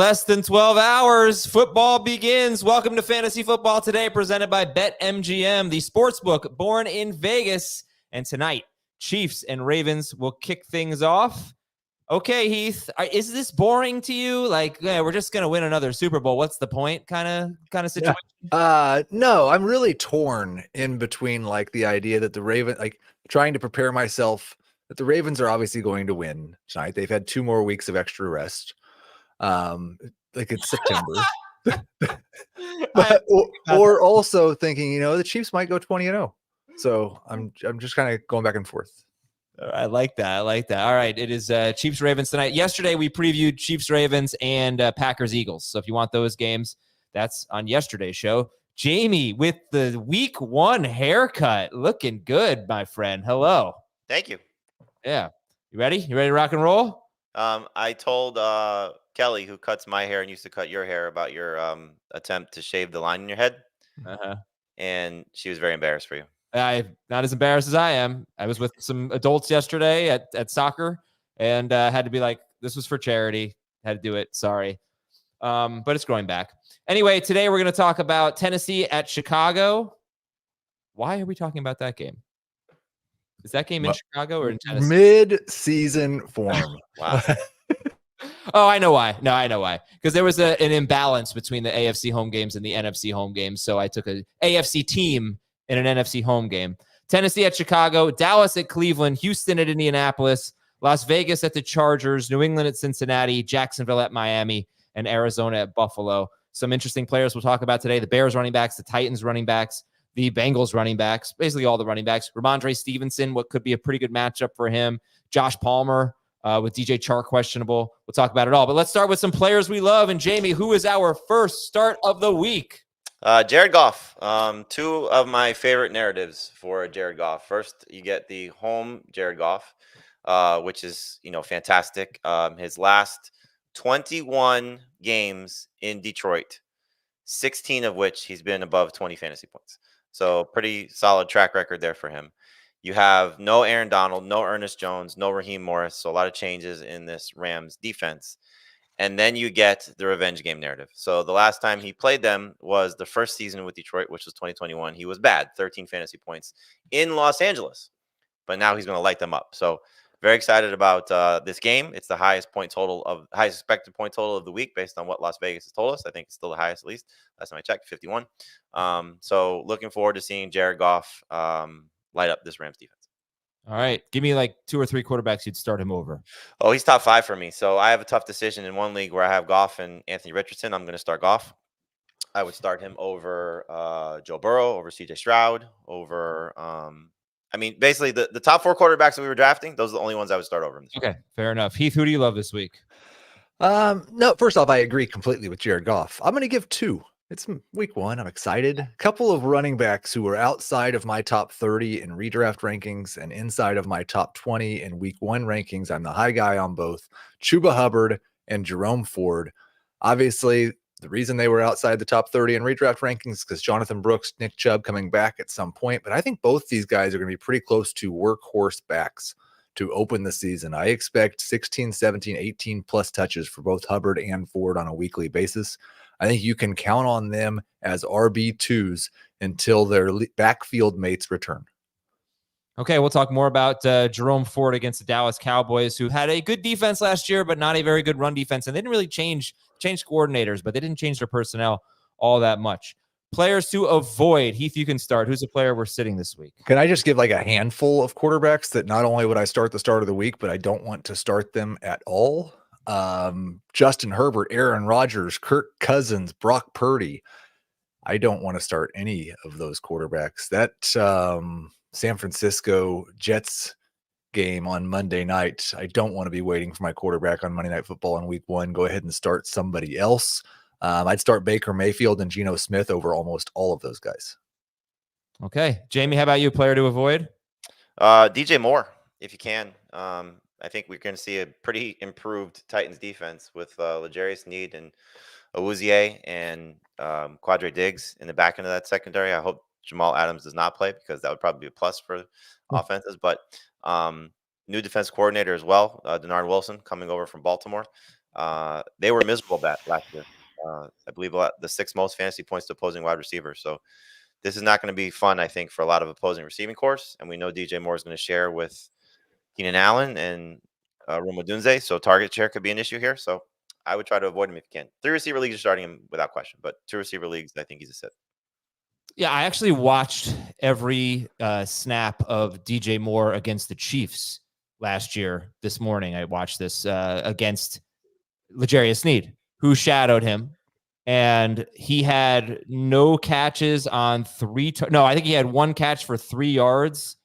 less than 12 hours, football begins. Welcome to Fantasy Football Today, presented by BetMGM, the sportsbook born in Vegas. And tonight, Chiefs and Ravens will kick things off. Okay, Heath, is this boring to you? Like, yeah, we're just going to win another Super Bowl. What's the point kind of situation? No, I'm really torn in between, like, the idea that the Ravens, like, trying to prepare myself that the Ravens are obviously going to win tonight. They've had 2 more weeks of extra rest. Like, it's September. But, or also thinking, the Chiefs might go 20-0. So I'm just kind of going back and forth. I like that. All right. It is Chiefs-Ravens tonight. Yesterday, we previewed Chiefs-Ravens and Packers-Eagles. So if you want those games, that's on yesterday's show. Jamie with the week 1 haircut. Looking good, my friend. Hello. Thank you. Yeah. You ready? You ready to rock and roll? I told Kelly, who cuts my hair and used to cut your hair, about your attempt to shave the line in your head. Uh-huh. And she was very embarrassed for you. I'm not as embarrassed as I am. I was with some adults yesterday at soccer and had to be like, this was for charity. Had to do it. Sorry. But it's growing back. Anyway, today we're going to talk about Tennessee at Chicago. Why are we talking about that game? Is that game in Chicago or in Tennessee? Mid-season form. Wow. Oh, I know why. No, I know why. Because there was an imbalance between the AFC home games and the NFC home games. So I took an AFC team in an NFC home game. Tennessee at Chicago, Dallas at Cleveland, Houston at Indianapolis, Las Vegas at the Chargers, New England at Cincinnati, Jacksonville at Miami, and Arizona at Buffalo. Some interesting players we'll talk about today. The Bears running backs, the Titans running backs, the Bengals running backs, basically all the running backs. Rhamondre Stevenson, what could be a pretty good matchup for him. Josh Palmer with DJ Chark questionable. We'll talk about it all. But let's start with some players we love. And Jamie, who is our first start of the week? Jared Goff. 2 of my favorite narratives for Jared Goff. First, you get the home Jared Goff, which is, fantastic. His last 21 games in Detroit, 16 of which he's been above 20 fantasy points. So pretty solid track record there for him. You have no Aaron Donald, no Ernest Jones, no Raheem Morris. So a lot of changes in this Rams defense. And then you get the revenge game narrative. So the last time he played them was the first season with Detroit, which was 2021. He was bad, 13 fantasy points in Los Angeles. But now he's going to light them up. So very excited about this game. It's the highest expected point total of the week based on what Las Vegas has told us. I think it's still the highest, at least last time I checked, 51. So looking forward to seeing Jared Goff light up this Rams defense. All right. Give me like 2 or 3 quarterbacks you'd start him over. Oh, he's top 5 for me. So I have a tough decision in one league where I have Goff and Anthony Richardson. I'm going to start Goff. I would start him over Joe Burrow, over CJ Stroud, over basically the top 4 quarterbacks that we were drafting, those are the only ones I would start over him. Okay, fair enough. Heath, who do you love this week? No, first off, I agree completely with Jared Goff. I'm going to give 2. It's week 1. I'm excited. A couple of running backs who are outside of my top 30 in redraft rankings and inside of my top 20 in week 1 rankings. I'm the high guy on both. Chuba Hubbard and Jerome Ford. Obviously, the reason they were outside the top 30 in redraft rankings is because Jonathan Brooks, Nick Chubb coming back at some point. But I think both these guys are going to be pretty close to workhorse backs to open the season. I expect 16, 17, 18 plus touches for both Hubbard and Ford on a weekly basis. I think you can count on them as RB2s until their backfield mates return. Okay, we'll talk more about Jerome Ford against the Dallas Cowboys, who had a good defense last year, but not a very good run defense. And they didn't really change coordinators, but they didn't change their personnel all that much. Players to avoid. Heath, you can start. Who's a player we're sitting this week? Can I just give like a handful of quarterbacks that not only would I start the start of the week, but I don't want to start them at all? Justin Herbert, Aaron Rodgers, Kirk Cousins, Brock Purdy. I don't want to start any of those quarterbacks. That San Francisco Jets game on Monday night, I don't want to be waiting for my quarterback on Monday Night Football in week 1. Go ahead and start somebody else. I'd start Baker Mayfield and Geno Smith over almost all of those guys. Okay. Jamie, how about you? Player to avoid? DJ Moore, if you can. I think we're going to see a pretty improved Titans defense with L'Jarius Sneed and Awuzie and Quadre Diggs in the back end of that secondary. I hope Jamal Adams does not play because that would probably be a plus for offenses. But new defense coordinator as well, Denard Wilson, coming over from Baltimore. They were miserable last year. I believe the sixth most fantasy points to opposing wide receivers. So this is not going to be fun, I think, for a lot of opposing receiving course. And we know DJ Moore is going to share with Keenan Allen and Rome Odunze. So target share could be an issue here. So I would try to avoid him if you can. 3 receiver leagues, you're starting him without question. But 2 receiver leagues, I think he's a sit. Yeah, I actually watched every snap of DJ Moore against the Chiefs last year. This morning, I watched this against L'Jarius Sneed, who shadowed him, and he had no catches on I think he had 1 catch for 3 yards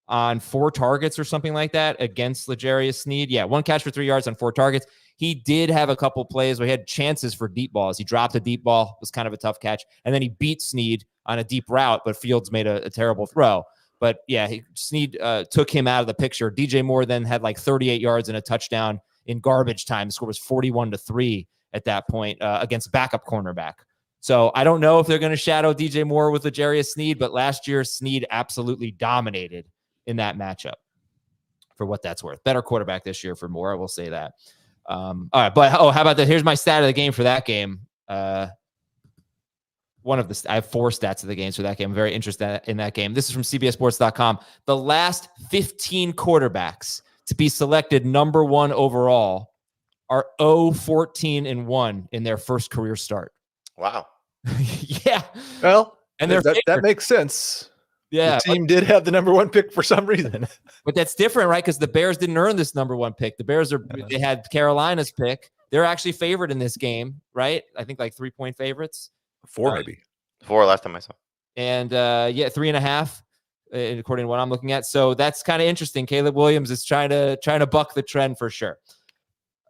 on 4 targets or something like that against L'Jarius Sneed. Yeah, 1 catch for 3 yards on 4 targets. He did have a couple plays where he had chances for deep balls. He dropped a deep ball, was kind of a tough catch, and then he beat Sneed on a deep route, but Fields made a terrible throw. But yeah, Sneed took him out of the picture. DJ Moore then had like 38 yards and a touchdown in garbage time. The score was 41-3 at that point against backup cornerback. So I don't know if they're going to shadow DJ Moore with L'Jarius Sneed, but last year Sneed absolutely dominated in that matchup for what that's worth. Better quarterback this year for Moore, I will say that. All right, but how about that? Here's my stat of the game for that game. I have 4 stats of the games for that game. I'm very interested in that game. This is from CBSSports.com. The last 15 quarterbacks to be selected number 1 overall are 0-14-1 in their first career start. Wow. Yeah. Well, and that makes sense. Yeah. The team did have the number 1 pick for some reason. But that's different, right? Because the Bears didn't earn this number 1 pick. The Bears they had Carolina's pick. They're actually favored in this game, right? I think like 3-point favorites. 4 maybe. 4 last time I saw. And 3.5, according to what I'm looking at. So that's kind of interesting. Caleb Williams is trying to buck the trend for sure.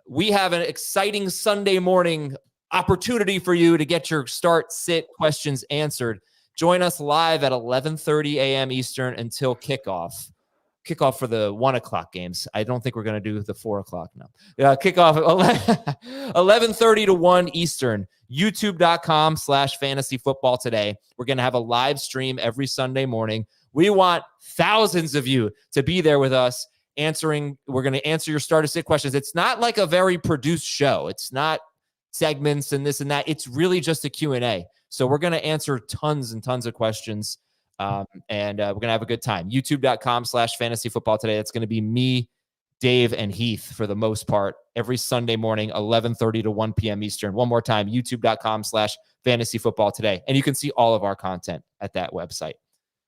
We have an exciting Sunday morning opportunity for you to get your start sit questions answered. Join us live at 11:30 a.m. Eastern until kickoff. Kickoff for the 1 o'clock games. I don't think we're going to do the 4 o'clock now. Kickoff at 11:30 to 1 Eastern. YouTube.com/fantasy football today. We're going to have a live stream every Sunday morning. We want thousands of you to be there with us answering. We're going to answer your starter sit questions. It's not like a very produced show. It's not segments and this and that. It's really just a Q&A. So we're going to answer tons and tons of questions. And we're going to have a good time. YouTube.com/fantasy football today. That's going to be me, Dave, and Heath for the most part every Sunday morning, 11:30 to 1 p.m. Eastern. One more time, youtube.com/fantasy football today. And you can see all of our content at that website.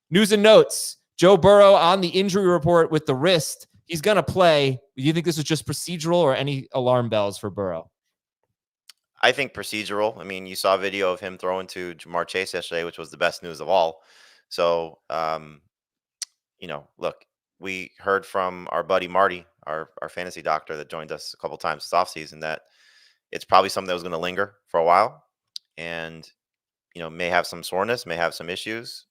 News and notes. Joe Burrow on the injury report with the wrist. He's going to play. Do you think this is just procedural or any alarm bells for Burrow? I think procedural. I mean, you saw a video of him throwing to Jamar Chase yesterday, which was the best news of all. So, look, we heard from our buddy Marty, our fantasy doctor that joined us a couple times this offseason, that it's probably something that was going to linger for a while and, may have some soreness, may have some issues.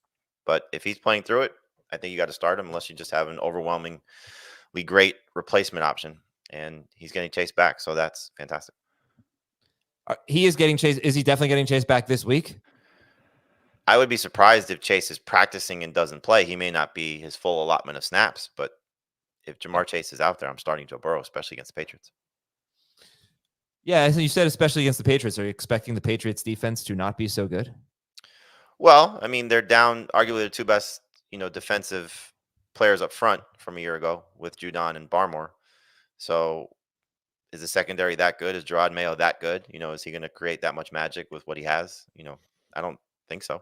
But if he's playing through it, I think you got to start him unless you just have an overwhelmingly great replacement option. And he's getting chased back. So that's fantastic. He is getting chased. Is he definitely getting chased back this week? I would be surprised if Chase is practicing and doesn't play. He may not be his full allotment of snaps, but if Jamar Chase is out there, I'm starting Joe Burrow, especially against the Patriots. Yeah, so you said especially against the Patriots. Are you expecting the Patriots defense to not be so good? Well, I mean, they're down arguably the 2 best, defensive players up front from a year ago with Judon and Barmore. So is the secondary that good? Is Gerard Mayo that good? Is he going to create that much magic with what he has? I don't think so.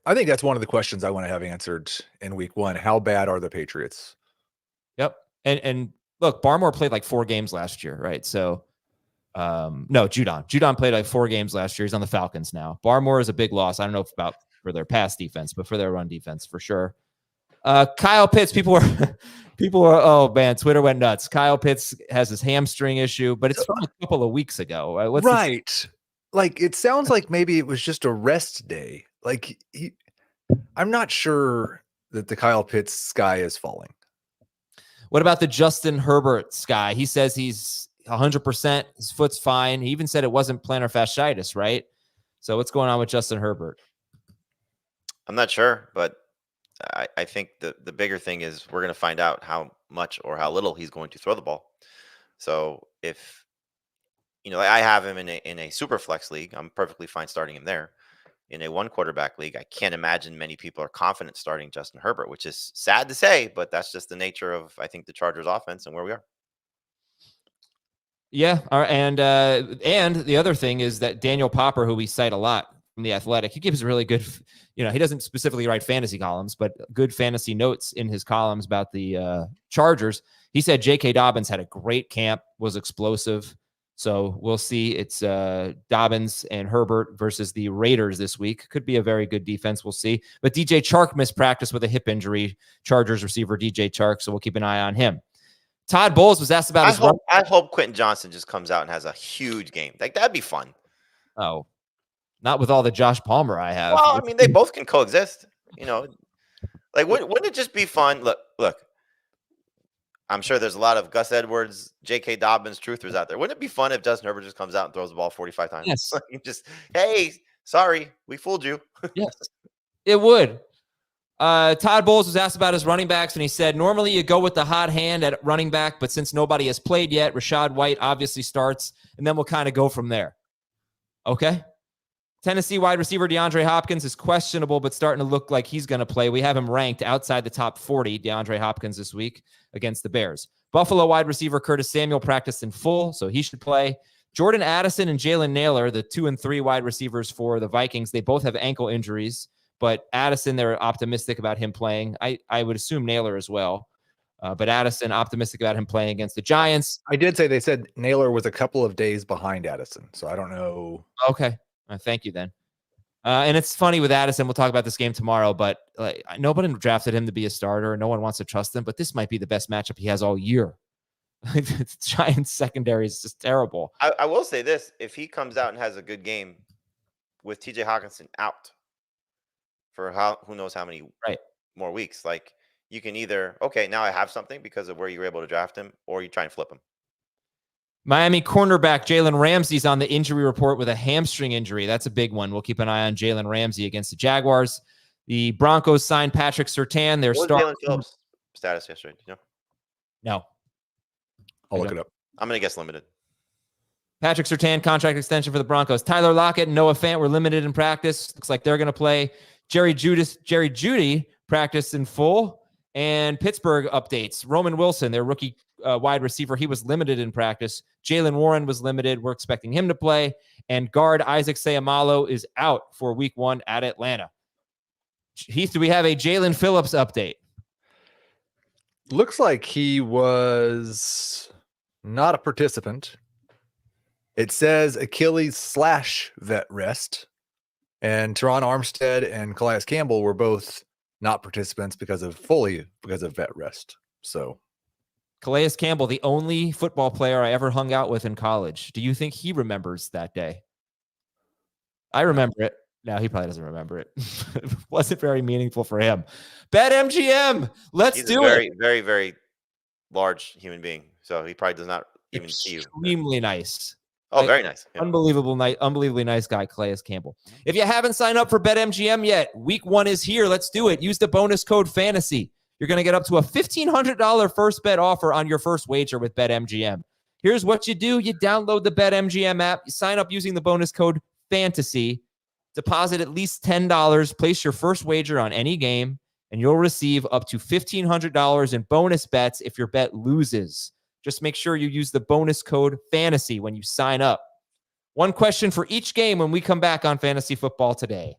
I think that's one of the questions I want to have answered in week 1. How bad are the Patriots? Yep. And look, Barmore played like 4 games last year, right? So no, Judon played like 4 games last year. He's on the Falcons now. Barmore is a big loss. I don't know about for their pass defense, but for their run defense for sure. Kyle Pitts, people were, oh man, Twitter went nuts. Kyle Pitts has his hamstring issue, but it's from a couple of weeks ago. Right. Like, it sounds like maybe it was just a rest day. Like, I'm not sure that the Kyle Pitts sky is falling. What about the Justin Herbert sky? He says he's 100%. His foot's fine. He even said it wasn't plantar fasciitis, right? So what's going on with Justin Herbert? I'm not sure, but I think the bigger thing is we're going to find out how much or how little he's going to throw the ball. So if, I have him in a super flex league. I'm perfectly fine starting him there. In a 1 quarterback league, I can't imagine many people are confident starting Justin Herbert, which is sad to say, but that's just the nature of, I think, the Chargers offense and where we are. Yeah. And the other thing is that Daniel Popper, who we cite a lot from The Athletic, he gives really good, he doesn't specifically write fantasy columns, but good fantasy notes in his columns about the Chargers. He said J.K. Dobbins had a great camp, was explosive. So we'll see. It's Dobbins and Herbert versus the Raiders this week. Could be a very good defense. We'll see. But DJ Chark missed practice with a hip injury. Chargers receiver DJ Chark. So we'll keep an eye on him. Todd Bowles was asked about I hope Quentin Johnson just comes out and has a huge game. Like, that'd be fun. Oh, not with all the Josh Palmer I have. Well, I mean, they both can coexist. Like, wouldn't it just be fun? Look. I'm sure there's a lot of Gus Edwards, J.K. Dobbins truthers out there. Wouldn't it be fun if Justin Herbert just comes out and throws the ball 45 times? Yes. Just, hey, sorry, we fooled you. Yes, it would. Todd Bowles was asked about his running backs, and he said, normally you go with the hot hand at running back, but since nobody has played yet, Rachaad White obviously starts, and then we'll kind of go from there. Okay? Tennessee wide receiver DeAndre Hopkins is questionable, but starting to look like he's going to play. We have him ranked outside the top 40, DeAndre Hopkins, this week against the Bears. Buffalo wide receiver Curtis Samuel practiced in full, so he should play. Jordan Addison and Jalen Nailor, the 2 and 3 wide receivers for the Vikings, they both have ankle injuries, but Addison, they're optimistic about him playing. I would assume Nailor as well, but Addison, optimistic about him playing against the Giants. I did say they said Nailor was a couple of days behind Addison, so I don't know. Okay. Thank you then. And it's funny with Addison. We'll talk about this game tomorrow, but nobody drafted him to be a starter. No one wants to trust him, but this might be the best matchup he has all year. The Giants secondary is just terrible. I will say this. If he comes out and has a good game with TJ Hawkinson out for who knows how many more weeks, like, you can either, okay, now I have something because of where you were able to draft him, or you try and flip him. Miami cornerback Jalen Ramsey's on the injury report with a hamstring injury. That's a big one. We'll keep an eye on Jalen Ramsey against the Jaguars. The Broncos signed Patrick Surtain. Their What was Jalen Phillips' status yesterday? Do you know? No. I'll look it up. I'm going to guess limited. Patrick Surtain, contract extension for the Broncos. Tyler Lockett and Noah Fant were limited in practice. Looks like they're going to play. Jerry Jeudy practiced in full. And Pittsburgh updates. Roman Wilson, their rookie wide receiver, he was limited in practice. Jalen Warren was limited. We're expecting him to play. And guard Isaac Seumalo is out for week 1 at Atlanta. Heath, do we have a Jalen Phillips update? Looks like he was not a participant. It says Achilles / vet rest. And Teron Armstead and Calais Campbell were both not participants because of vet rest. So Calais Campbell, the only football player I ever hung out with in college. Do you think he remembers that day? I remember it. No, he probably doesn't remember it. It wasn't very meaningful for him. BetMGM, let's do it. Very, very, very large human being. So he probably does not even see you. Extremely nice. Oh, very nice. Yeah. Unbelievably nice guy, Calais Campbell. If you haven't signed up for BetMGM yet, week 1 is here. Let's do it. Use the bonus code FANTASY. You're going to get up to a $1,500 first bet offer on your first wager with BetMGM. Here's what you do. You download the BetMGM app. You sign up using the bonus code FANTASY. Deposit at least $10. Place your first wager on any game, and you'll receive up to $1,500 in bonus bets if your bet loses. Just make sure you use the bonus code FANTASY when you sign up. One question for each game when we come back on Fantasy Football Today.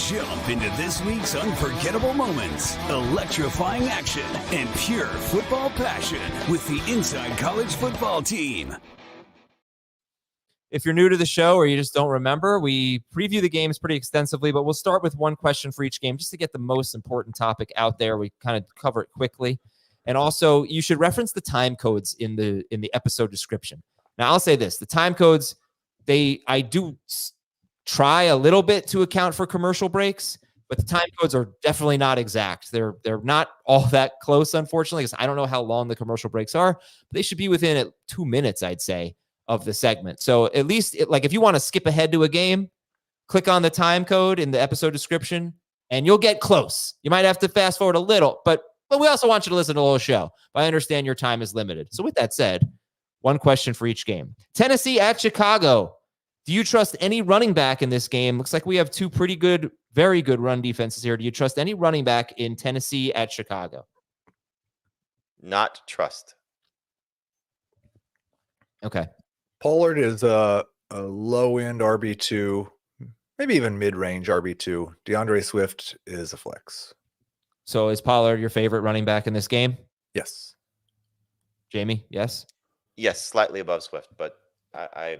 Jump into this week's unforgettable moments, electrifying action, and pure football passion with the Inside College Football Team. If you're new to the show or you just don't remember, we preview the games pretty extensively, but we'll start with one question for each game just to get the most important topic out there. We kind of cover it quickly. And also, you should reference the time codes in the episode description. Now, I'll say this. The time codes, I do try a little bit to account for commercial breaks, but the time codes are definitely not exact. They're not all that close, unfortunately, because I don't know how long the commercial breaks are, but they should be within 2 minutes, I'd say, of the segment. So at least, if you want to skip ahead to a game, click on the time code in the episode description, and you'll get close. You might have to fast forward a little, but we also want you to listen to the whole show. But I understand your time is limited. So with that said, One question for each game. Tennessee at Chicago. Do you trust any running back in this game? Looks like we have two pretty good, very good run defenses here. Do you trust any running back in Tennessee at Chicago? Not trust. Okay. Pollard is a low-end RB2, maybe even mid-range RB2. DeAndre Swift is a flex. So is Pollard your favorite running back in this game? Yes. Jamie, yes? Yes, slightly above Swift, but I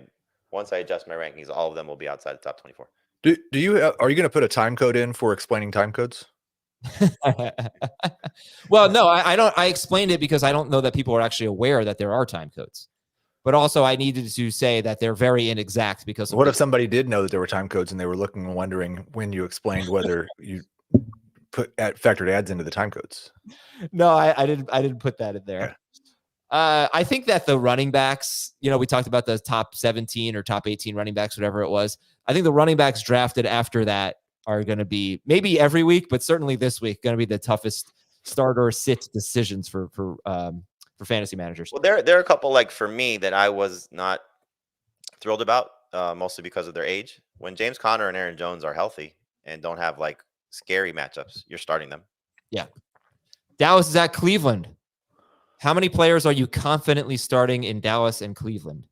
once I adjust my rankings, all of them will be outside the top 24. Do you are you going to put a time code in for explaining time codes? Well, no, I don't. I explained it because I don't know that people are actually aware that there are time codes. But also, I needed to say that they're very inexact because. What if somebody did know that there were time codes and they were looking and wondering when you explained whether you factored ads into the time codes? No, I didn't put that in there. I think that the running backs, we talked about the top 17 or top 18 running backs, whatever it was. I think the running backs drafted after that are going to be maybe every week, but certainly this week going to be the toughest starter sit decisions for fantasy managers. Well, there are a couple like for me that I was not thrilled about, mostly because of their age. When James Conner and Aaron Jones are healthy and don't have like scary matchups, you're starting them. Yeah. Dallas is at Cleveland. How many players are you confidently starting in Dallas and Cleveland?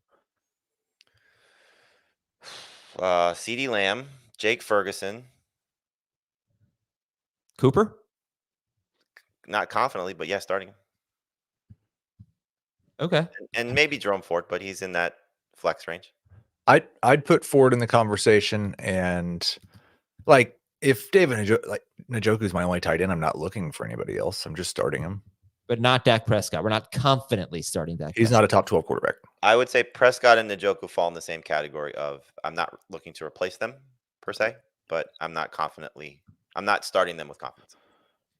CeeDee Lamb, Jake Ferguson. Cooper? Not confidently, but yeah, starting him. Okay. And maybe Jerome Ford, but he's in that flex range. I'd put Ford in the conversation, and like if David Njoku is my only tight end, I'm not looking for anybody else. I'm just starting him. But not Dak Prescott. We're not confidently starting Dak. He's not a top 12 quarterback. I would say Prescott and Njoku fall in the same category of I'm not looking to replace them per se, but I'm not starting them with confidence.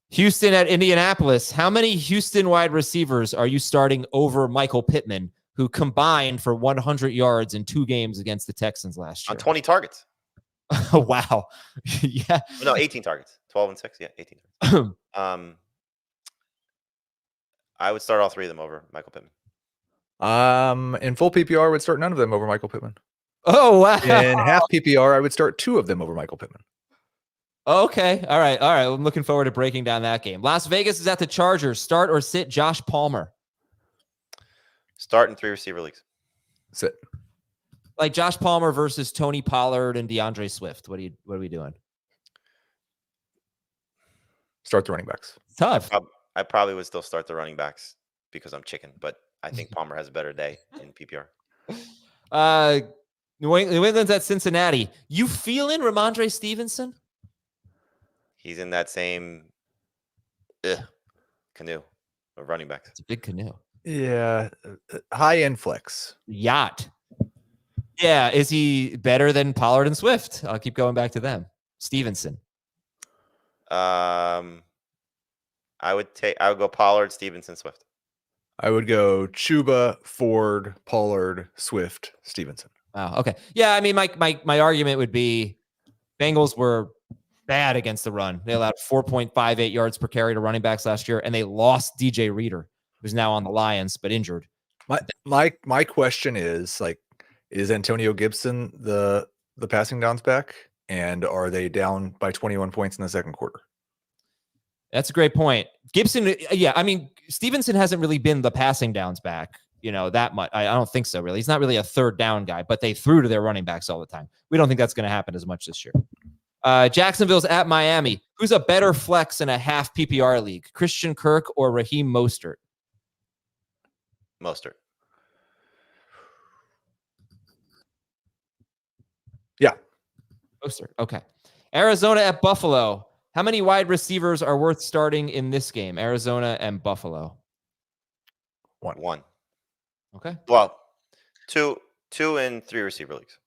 Houston at Indianapolis. How many Houston wide receivers are you starting over Michael Pittman, who combined for 100 yards in 2 games against the Texans last year? On 20 targets. Oh, wow. Yeah. No, 18 targets. 12 and 6. Yeah, 18 targets. I would start all 3 of them over Michael Pittman. In full PPR, I would start none of them over Michael Pittman. Oh, wow. In half PPR, I would start 2 of them over Michael Pittman. Okay. All right. I'm looking forward to breaking down that game. Las Vegas is at the Chargers. Start or sit Josh Palmer? Start in 3 receiver leagues. Sit. Like Josh Palmer versus Tony Pollard and DeAndre Swift. What are we doing? Start the running backs. Tough. I probably would still start the running backs because I'm chicken, but I think Palmer has a better day in PPR. New England's at Cincinnati. You feeling Rhamondre Stevenson? He's in that same canoe of running backs. It's a big canoe. Yeah. High end flex. Yacht. Yeah. Is he better than Pollard and Swift? I'll keep going back to them. Stevenson. I would go Pollard, Stevenson, Swift. I would go Chuba, Ford, Pollard, Swift, Stevenson. Wow. Okay. Yeah. I mean, my argument would be Bengals were bad against the run. They allowed 4.58 yards per carry to running backs last year, and they lost DJ Reader, who's now on the Lions but injured. My question is is Antonio Gibson the passing downs back, and are they down by 21 points in the second quarter? That's a great point. Gibson, yeah, I mean, Stevenson hasn't really been the passing downs back, that much. I don't think so, really. He's not really a third down guy, but they threw to their running backs all the time. We don't think that's going to happen as much this year. Jacksonville's at Miami. Who's a better flex in a half PPR league? Christian Kirk or Raheem Mostert? Mostert. Yeah. Mostert. Okay. Arizona at Buffalo. How many wide receivers are worth starting in this game? Arizona and Buffalo. One. Okay. Well, two in 3 receiver leagues.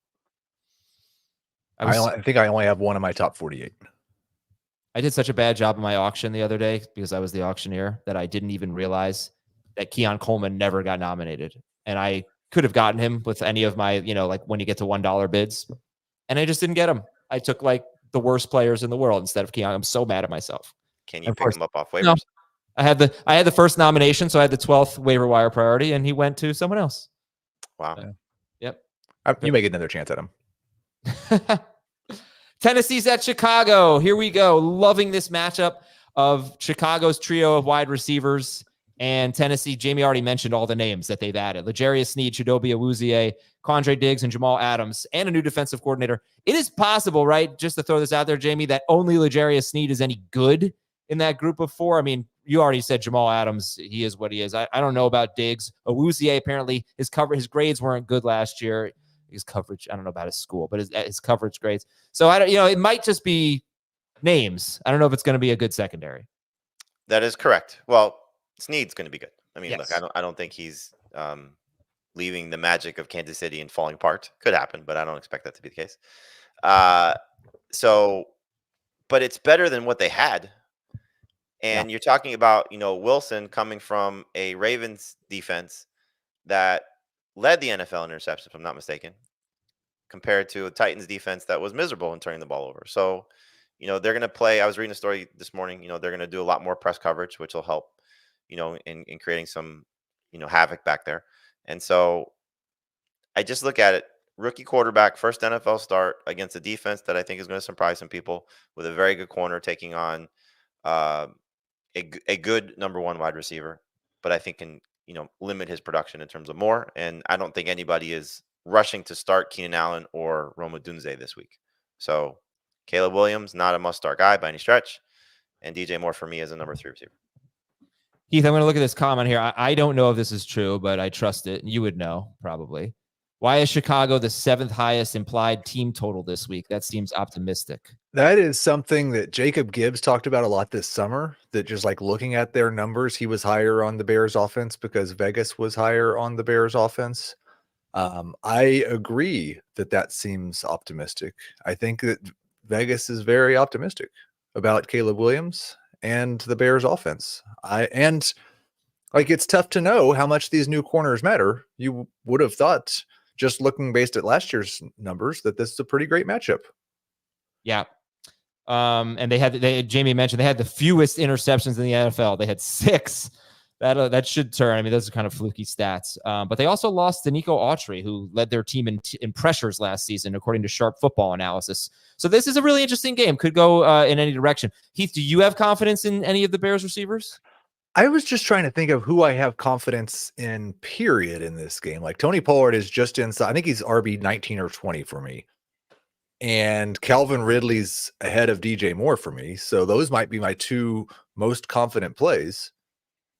I think I only have one in my top 48. I did such a bad job in my auction the other day because I was the auctioneer that I didn't even realize that Keon Coleman never got nominated. And I could have gotten him with any of my, like when you get to $1 bids. And I just didn't get him. I took like the worst players in the world instead of Keon. I'm so mad at myself. Can you pick him up off waivers? No. I had the first nomination, so I had the 12th waiver wire priority, and he went to someone else. Wow. Yep. You may get another chance at him. Tennessee's at Chicago. Here we go. Loving this matchup of Chicago's trio of wide receivers and Tennessee. Jamie already mentioned all the names that they've added. L'Jarius Sneed, Chidobe Awuzie, Quandre Diggs, and Jamal Adams, and a new defensive coordinator. It is possible, right, just to throw this out there, Jamie, that only L'Jarius Sneed is any good in that group of four. I mean, you already said Jamal Adams, he is what he is. I don't know about Diggs. Awuzie, apparently, his grades weren't good last year. His coverage, I don't know about his school, but his coverage grades. So it might just be names. I don't know if it's going to be a good secondary. That is correct. Well, Sneed's going to be good. I mean, Yes. look, I don't think he's leaving the magic of Kansas City and falling apart. Could happen, but I don't expect that to be the case. But it's better than what they had. And you're talking about, Wilson coming from a Ravens defense that led the NFL in interceptions, if I'm not mistaken, compared to a Titans defense that was miserable in turning the ball over. So, they're going to play. I was reading a story this morning. They're going to do a lot more press coverage, which will help, in creating some, havoc back there. And so I just look at it. Rookie quarterback, first NFL start against a defense that I think is going to surprise some people, with a very good corner taking on a good number one wide receiver, but I think can limit his production in terms of more. And I don't think anybody is rushing to start Keenan Allen or Rome Odunze this week. So Caleb Williams, not a must-start guy by any stretch, and DJ Moore for me as a number 3 receiver. Heath, I'm going to look at this comment here. I don't know if this is true, but I trust it. You would know, probably. Why is Chicago the 7th highest implied team total this week? That seems optimistic. That is something that Jacob Gibbs talked about a lot this summer, that just like looking at their numbers, he was higher on the Bears offense because Vegas was higher on the Bears offense. I agree that seems optimistic. I think that Vegas is very optimistic about Caleb Williams and the Bears offense. It's tough to know how much these new corners matter. You would have thought, just looking based at last year's numbers, that this is a pretty great matchup. Yeah. And Jamie mentioned they had the fewest interceptions in the NFL. They had 6. That should turn. I mean, those are kind of fluky stats. But they also lost to Nico Autry, who led their team in pressures last season, according to Sharp Football Analysis. So this is a really interesting game. Could go in any direction. Heath, do you have confidence in any of the Bears receivers? I was just trying to think of who I have confidence in, period, in this game. Like Tony Pollard is just inside. I think he's RB 19 or 20 for me. And Calvin Ridley's ahead of DJ Moore for me. So those might be my 2 most confident plays.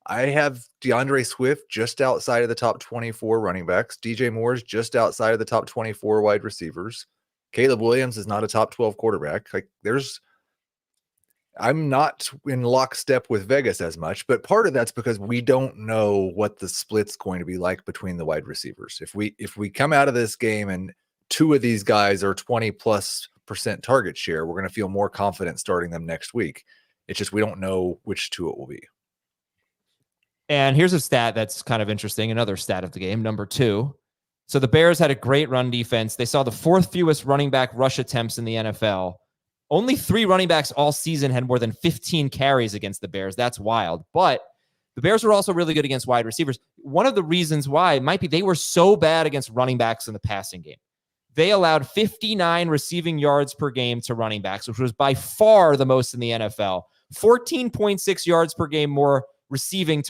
I have DeAndre Swift just outside of the top 24 running backs. DJ Moore's just outside of the top 24 wide receivers. Caleb Williams is not a top 12 quarterback. I'm not in lockstep with Vegas as much, but part of that's because we don't know what the split's going to be like between the wide receivers. If we come out of this game and 2 of these guys are 20+% target share, we're going to feel more confident starting them next week. It's just we don't know which 2 it will be. And here's a stat that's kind of interesting. Another stat of the game, number 2. So the Bears had a great run defense. They saw the 4th fewest running back rush attempts in the NFL. Only 3 running backs all season had more than 15 carries against the Bears. That's wild. But the Bears were also really good against wide receivers. One of the reasons why might be they were so bad against running backs in the passing game. They allowed 59 receiving yards per game to running backs, which was by far the most in the NFL. 14.6 yards per game more receiving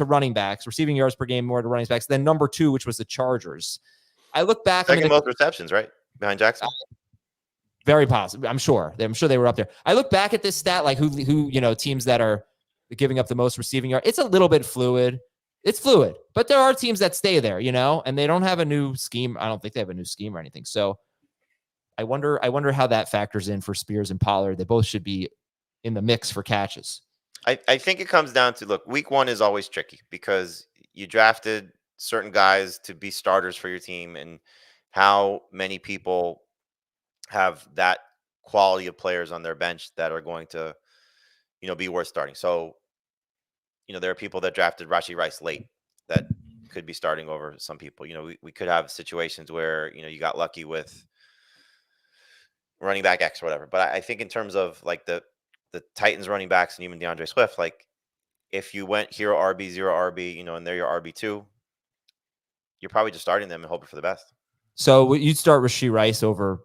yards per game more to running backs than number 2, which was the Chargers. I look back. Second most receptions, right? Behind Jackson. Very possible. I'm sure they were up there. I look back at this stat, like who teams that are giving up the most receiving yards. It's a little bit fluid. It's fluid, but there are teams that stay there, and they don't have a new scheme. I don't think they have a new scheme or anything. So I wonder how that factors in for Spears and Pollard. They both should be in the mix for catches. I think it comes down to, look, week 1 is always tricky because you drafted certain guys to be starters for your team, and how many people have that quality of players on their bench that are going to, be worth starting. So, there are people that drafted Rashee Rice late that could be starting over some people. We could have situations where, you got lucky with running back X or whatever. But I think in terms of like the Titans running backs and even DeAndre Swift, like if you went hero RB, 0 RB, and they're your RB2, you're probably just starting them and hoping for the best. So you'd start Rashee Rice over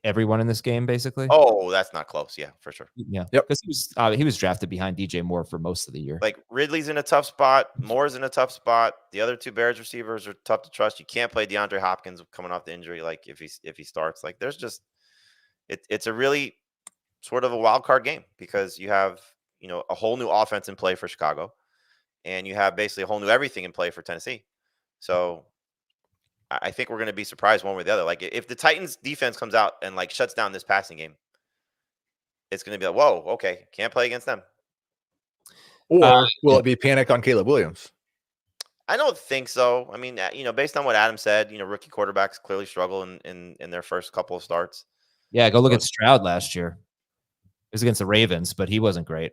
everyone in this game, basically. Oh, that's not close. Yeah, for sure. Yeah. Yep. Because he was drafted behind DJ Moore for most of the year. Like Ridley's in a tough spot. Moore's in a tough spot. The other two Bears receivers are tough to trust. You can't play DeAndre Hopkins coming off the injury. Like if he starts, like there's just it's a really sort of a wild card game because you have a whole new offense in play for Chicago, and you have basically a whole new everything in play for Tennessee. So I think we're going to be surprised one way or the other. Like if the Titans defense comes out and like shuts down this passing game, it's going to be like, whoa, okay, can't play against them. Or will it be panic on Caleb Williams? I don't think so. I mean, based on what Adam said, rookie quarterbacks clearly struggle in their first couple of starts. Yeah, go look at Stroud last year. It was against the Ravens, but he wasn't great.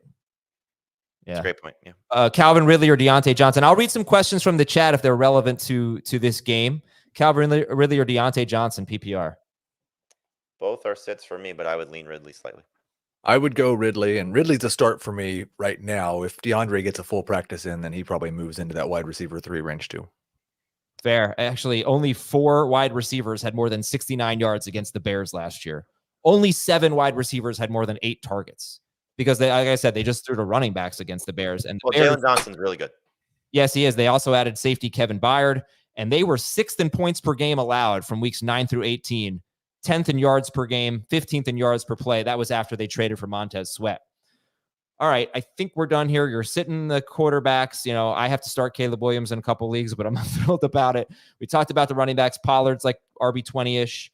Yeah, that's a great point. Yeah. Calvin Ridley or Deontay Johnson. I'll read some questions from the chat if they're relevant to this game. Calvin Ridley or Deontay Johnson, PPR. Both are sits for me, but I would lean Ridley slightly. I would go Ridley, and Ridley's a start for me right now. If DeAndre gets a full practice in, then he probably moves into that wide receiver 3 range too. Fair. Actually, only 4 wide receivers had more than 69 yards against the Bears last year. Only 7 wide receivers had more than 8 targets because like I said, they just threw to running backs against the Bears. And Jalen Johnson's really good. Yes, he is. They also added safety Kevin Byard, and they were 6th in points per game allowed from weeks 9 through 18. 10th in yards per game, 15th in yards per play. That was after they traded for Montez Sweat. All right, I think we're done here. You're sitting the quarterbacks. I have to start Caleb Williams in a couple leagues, but I'm not thrilled about it. We talked about the running backs. Pollard's like RB20-ish.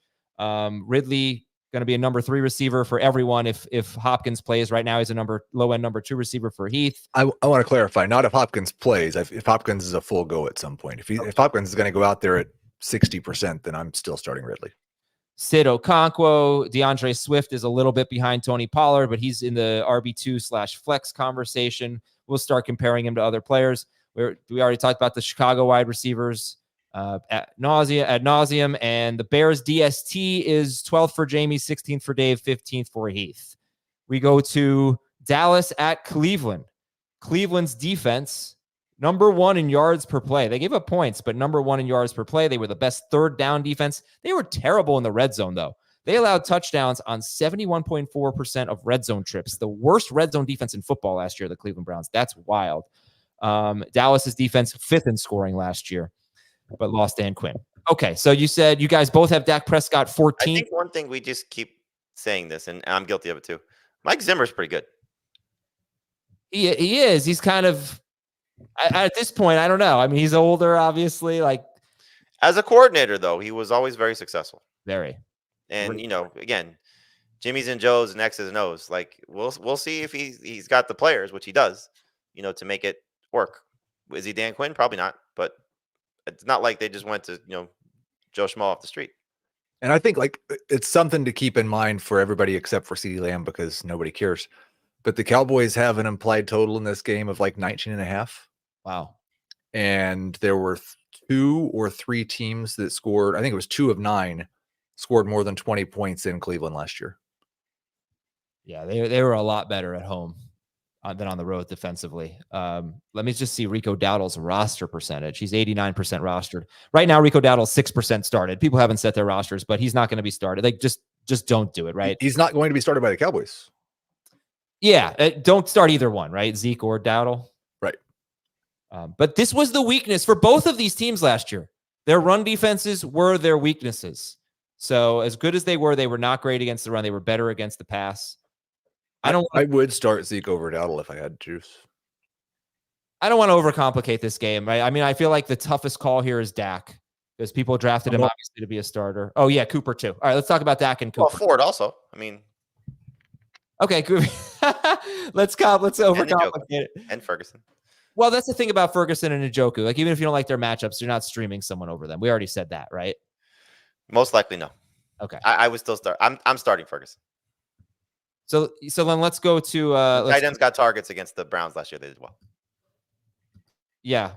Ridley going to be a number 3 receiver for everyone if Hopkins plays. Right now, he's a low-end number 2 receiver for Heath. I want to clarify, not if Hopkins plays. If Hopkins is a full go at some point. If Hopkins is going to go out there at 60%, then I'm still starting Ridley. Sid Okonkwo, DeAndre Swift is a little bit behind Tony Pollard, but he's in the RB2/flex conversation. We'll start comparing him to other players. We already talked about the Chicago wide receivers ad nauseum, and the Bears DST is 12th for Jamie, 16th for Dave, 15th for Heath. We go to Dallas at Cleveland. Cleveland's defense, number 1 in yards per play. They gave up points, but number 1 in yards per play. They were the best third down defense. They were terrible in the red zone, though. They allowed touchdowns on 71.4% of red zone trips. The worst red zone defense in football last year, the Cleveland Browns. That's wild. Dallas's defense, 5th in scoring last year, but lost Dan Quinn. Okay, so you said you guys both have Dak Prescott 14. I think one thing we just keep saying this, and I'm guilty of it too. Mike Zimmer's pretty good. He is. He's kind of... At this point, I don't know. I mean, he's older, obviously. Like as a coordinator, though, he was always very successful. Very. And again, Jimmy's and Joe's and X's and O's. Like we'll see if he's got the players, which he does, to make it work. Is he Dan Quinn? Probably not. But it's not like they just went to Joe Schmo off the street. And I think like it's something to keep in mind for everybody except for CeeDee Lamb because nobody cares. But the Cowboys have an implied total in this game of like 19.5. Wow. And there were 2 or 3 teams that scored. I think it was 2 of 9 scored more than 20 points in Cleveland last year. Yeah, they were a lot better at home than on the road defensively. Let me just see Rico Dowdle's roster percentage. He's 89% rostered. Right now, Rico Dowdle's 6% started. People haven't set their rosters, but he's not going to be started. Like, just don't do it, right? He's not going to be started by the Cowboys. Yeah, don't start either one, right? Zeke or Dowdle. Right. But this was the weakness for both of these teams last year. Their run defenses were their weaknesses. So as good as they were not great against the run. They were better against the pass. I would start Zeke over Dowdle if I had to choose. I don't want to overcomplicate this game, right? I mean, I feel like the toughest call here is Dak because people drafted him obviously to be a starter. Oh yeah, Cooper too. All right, let's talk about Dak and Cooper. Well, Ford also. I mean, okay, Cooper. let's overcomplicate it. And Ferguson. Well, that's the thing about Ferguson and Njoku. Like, even if you don't like their matchups, you're not streaming someone over them. We already said that, right? Most likely, no. Okay. I would still start. I'm starting Ferguson. So then let's go to tight ends got targets against the Browns last year. They did well. Yeah.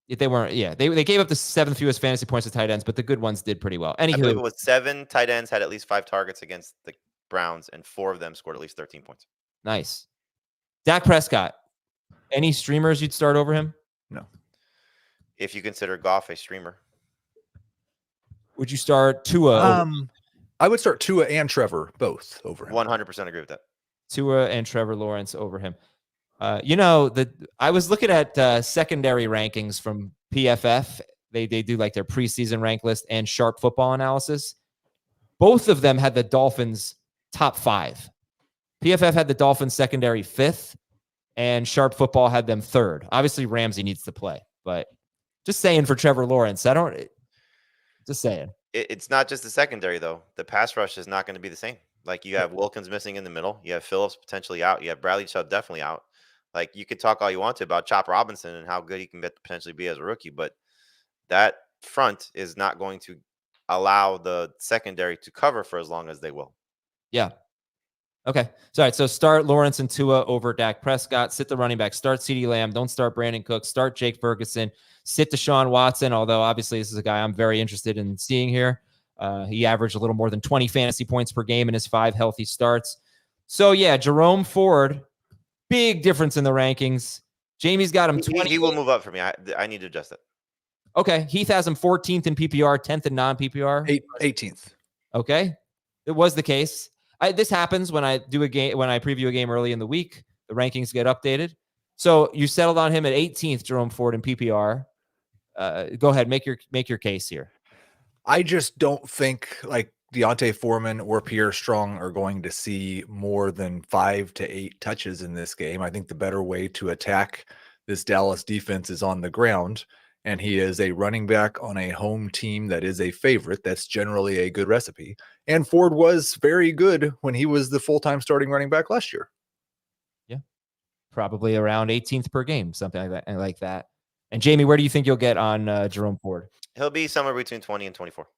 They weren't. Yeah. They gave up the 7th fewest fantasy points to tight ends, but the good ones did pretty well. I believe it was 7 tight ends had at least 5 targets against the Browns, and 4 of them scored at least 13 points. Nice. Dak Prescott. Any streamers you'd start over him? No. if you consider Goff a streamer. Would you start Tua? I would start Tua and Trevor both over him. 100% agree with that. Tua and Trevor Lawrence over him. I was looking at secondary rankings from PFF. They do like their preseason rank list and Sharp Football Analysis. Both of them had the Dolphins top 5. PFF had the Dolphins secondary 5th, and Sharp Football had them 3rd. Obviously, Ramsey needs to play, but just saying for Trevor Lawrence, just saying. It's not just the secondary, though. The pass rush is not going to be the same. Like, you have Wilkins missing in the middle. You have Phillips potentially out. You have Bradley Chubb definitely out. Like, you could talk all you want to about Chop Robinson and how good he can potentially be as a rookie, but that front is not going to allow the secondary to cover for as long as they will. Yeah. Okay. So start Lawrence and Tua over Dak Prescott. Sit the running back. Start CeeDee Lamb. Don't start Brandon Cooks. Start Jake Ferguson. Sit Deshaun Watson, although obviously this is a guy I'm very interested in seeing here. He averaged a little more than 20 fantasy points per game in his 5 healthy starts. So, yeah, Jerome Ford, big difference in the rankings. Jamie's got him 20. He will move up for me. I need to adjust that. Okay. Heath has him 14th in PPR, 10th in non-PPR. 18th. Okay. It was the case. This happens when I do a game, when I preview a game early in the week. The rankings get updated. So you settled on him at 18th, Jerome Ford in PPR. Go ahead, make your case here. I just don't think like Deontay Foreman or Pierre Strong are going to see more than 5 to 8 touches in this game. I think the better way to attack this Dallas defense is on the ground, and he is a running back on a home team that is a favorite. That's generally a good recipe. And Ford was very good when he was the full-time starting running back last year. Yeah, probably around 18th per game, something like that. And Jamie, where do you think you'll get on Jerome Ford? He'll be somewhere between 20 and 24.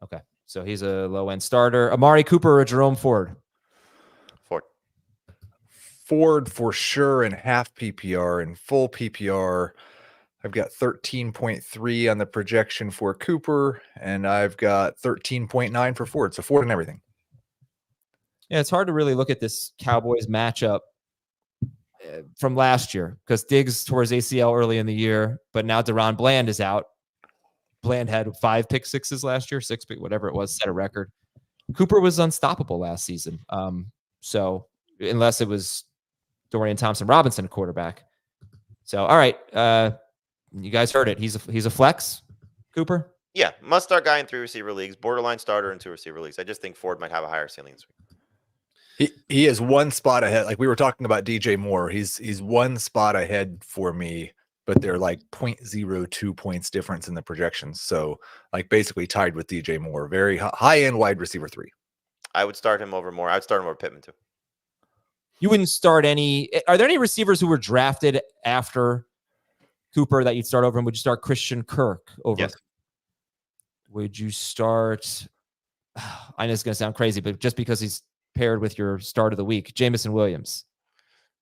Okay, so he's a low-end starter. Amari Cooper or Jerome Ford? Ford for sure in half PPR and full PPR. I've got 13.3 on the projection for Cooper, and I've got 13.9 for Ford. So Ford and everything. Yeah, it's hard to really look at this Cowboys matchup from last year because Diggs tore his ACL early in the year, but now Deron Bland is out. Bland had 5 pick sixes last year, 6 pick, whatever it was, set a record. Cooper was unstoppable last season. So unless it was Dorian Thompson-Robinson, a quarterback. So, all right. You guys heard it. He's a flex, Cooper? Yeah, must start guy in 3 receiver leagues, borderline starter in 2 receiver leagues. I just think Ford might have a higher ceiling this week. He is one spot ahead. Like we were talking about DJ Moore. He's one spot ahead for me, but they're like 0.02 points difference in the projections. So like basically tied with DJ Moore. Very high end wide receiver 3. I would start him over Moore. I'd start him over Pittman too. You wouldn't start any. Are there any receivers who were drafted after Cooper that you'd start over him? Would you start Christian Kirk over? Yes. Would you start? I know it's going to sound crazy, but just because he's paired with your start of the week, Jameson Williams.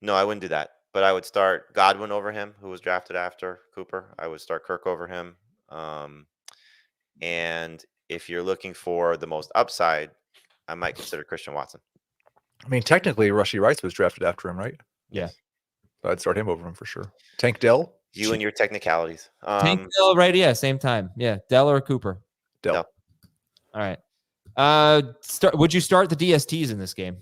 No, I wouldn't do that. But I would start Godwin over him, who was drafted after Cooper. I would start Kirk over him. And if you're looking for the most upside, I might consider Christian Watson. I mean, technically, Rashee Rice was drafted after him, right? Yeah. So I'd start him over him for sure. Tank Dell? You and your technicalities. Tank Dell, right? Yeah, same time. Yeah, Dell or Cooper? Dell. All right. Would you start the DSTs in this game?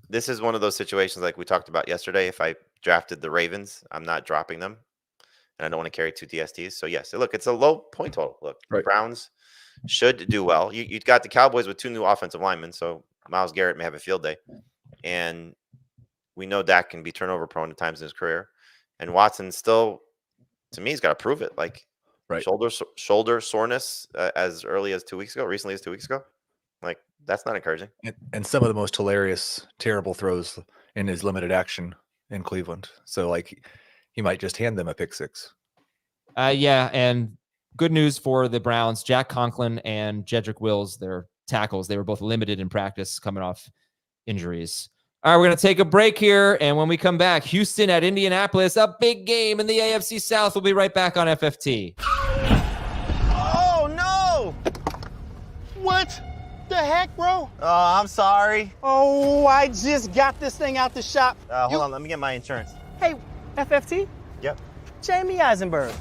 This is one of those situations like we talked about yesterday. If I drafted the Ravens, I'm not dropping them. And I don't want to carry 2 DSTs. So, yes, look, it's a low point total. Look, right. Browns should do well. You got the Cowboys with 2 new offensive linemen, so Myles Garrett may have a field day. And we know Dak can be turnover prone at times in his career. And Watson still, to me, he's got to prove it. Like, right. shoulder soreness as early as 2 weeks ago, recently as 2 weeks ago. Like, that's not encouraging. And some of the most hilarious, terrible throws in his limited action in Cleveland. So, like, he might just hand them a pick 6. Yeah, and good news for the Browns. Jack Conklin and Jedrick Wills, their tackles, they were both limited in practice coming off injuries. All right, we're going to take a break here, and when we come back, Houston at Indianapolis, a big game in the AFC South. We'll be right back on FFT. Oh, no! What the heck, bro? Oh, I'm sorry. Oh, I just got this thing out the shop. Hold on, let me get my insurance. Hey, FFT? Yep. Jamie Eisenberg.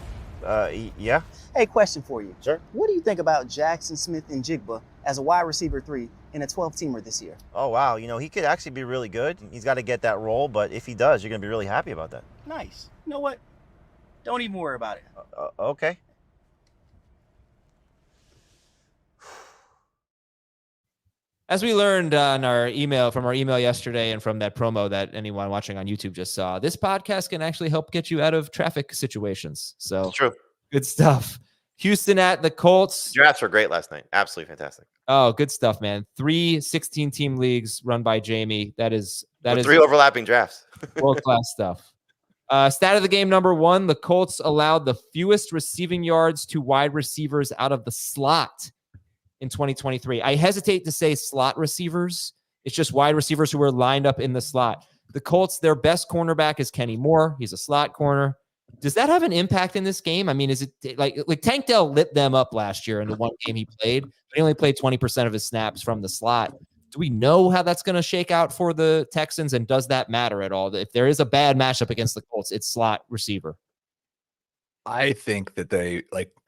Yeah. Hey, question for you. Sure. What do you think about Jackson Smith and Jigba as a wide receiver 3 in a 12-teamer this year? Oh, wow. He could actually be really good. He's got to get that role, but if he does, you're going to be really happy about that. Nice. You know what? Don't even worry about it. Okay. As we learned on our email yesterday and from that promo that anyone watching on YouTube just saw, this podcast can actually help get you out of traffic situations. So It's true. good stuff. Houston at the Colts. Drafts were great last night. Absolutely fantastic. Oh, good stuff, man. 3 16-team leagues run by Jamie. That is 3 overlapping drafts. world-class stuff. Stat of the game number 1, the Colts allowed the fewest receiving yards to wide receivers out of the slot in 2023. I hesitate to say slot receivers. It's just wide receivers who were lined up in the slot. The Colts, their best cornerback is Kenny Moore. He's a slot corner. Does that have an impact in this game? I mean, is it like Tank Dell lit them up last year in the one game he played, but he only played 20% of his snaps from the slot. Do we know how that's going to shake out for the Texans, and does that matter at all? If there is a bad matchup against the Colts, it's slot receiver. I think that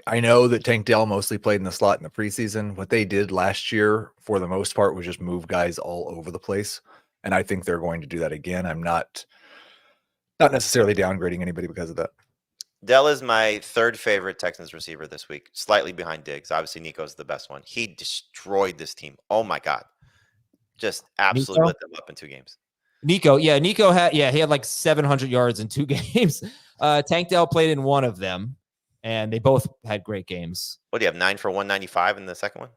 I know that Tank Dell mostly played in the slot in the preseason. What they did last year, for the most part, was just move guys all over the place. And I think they're going to do that again. I'm not necessarily downgrading anybody because of that. Dell is my 3rd favorite Texans receiver this week, slightly behind Diggs. Obviously, Nico's the best one. He destroyed this team. Oh, my God. Just absolutely lit them up in 2 games. Nico had he had like 700 yards in 2 games. Tank Dell played in one of them, and they both had great games. What do you have, 9 for 195 in the second one?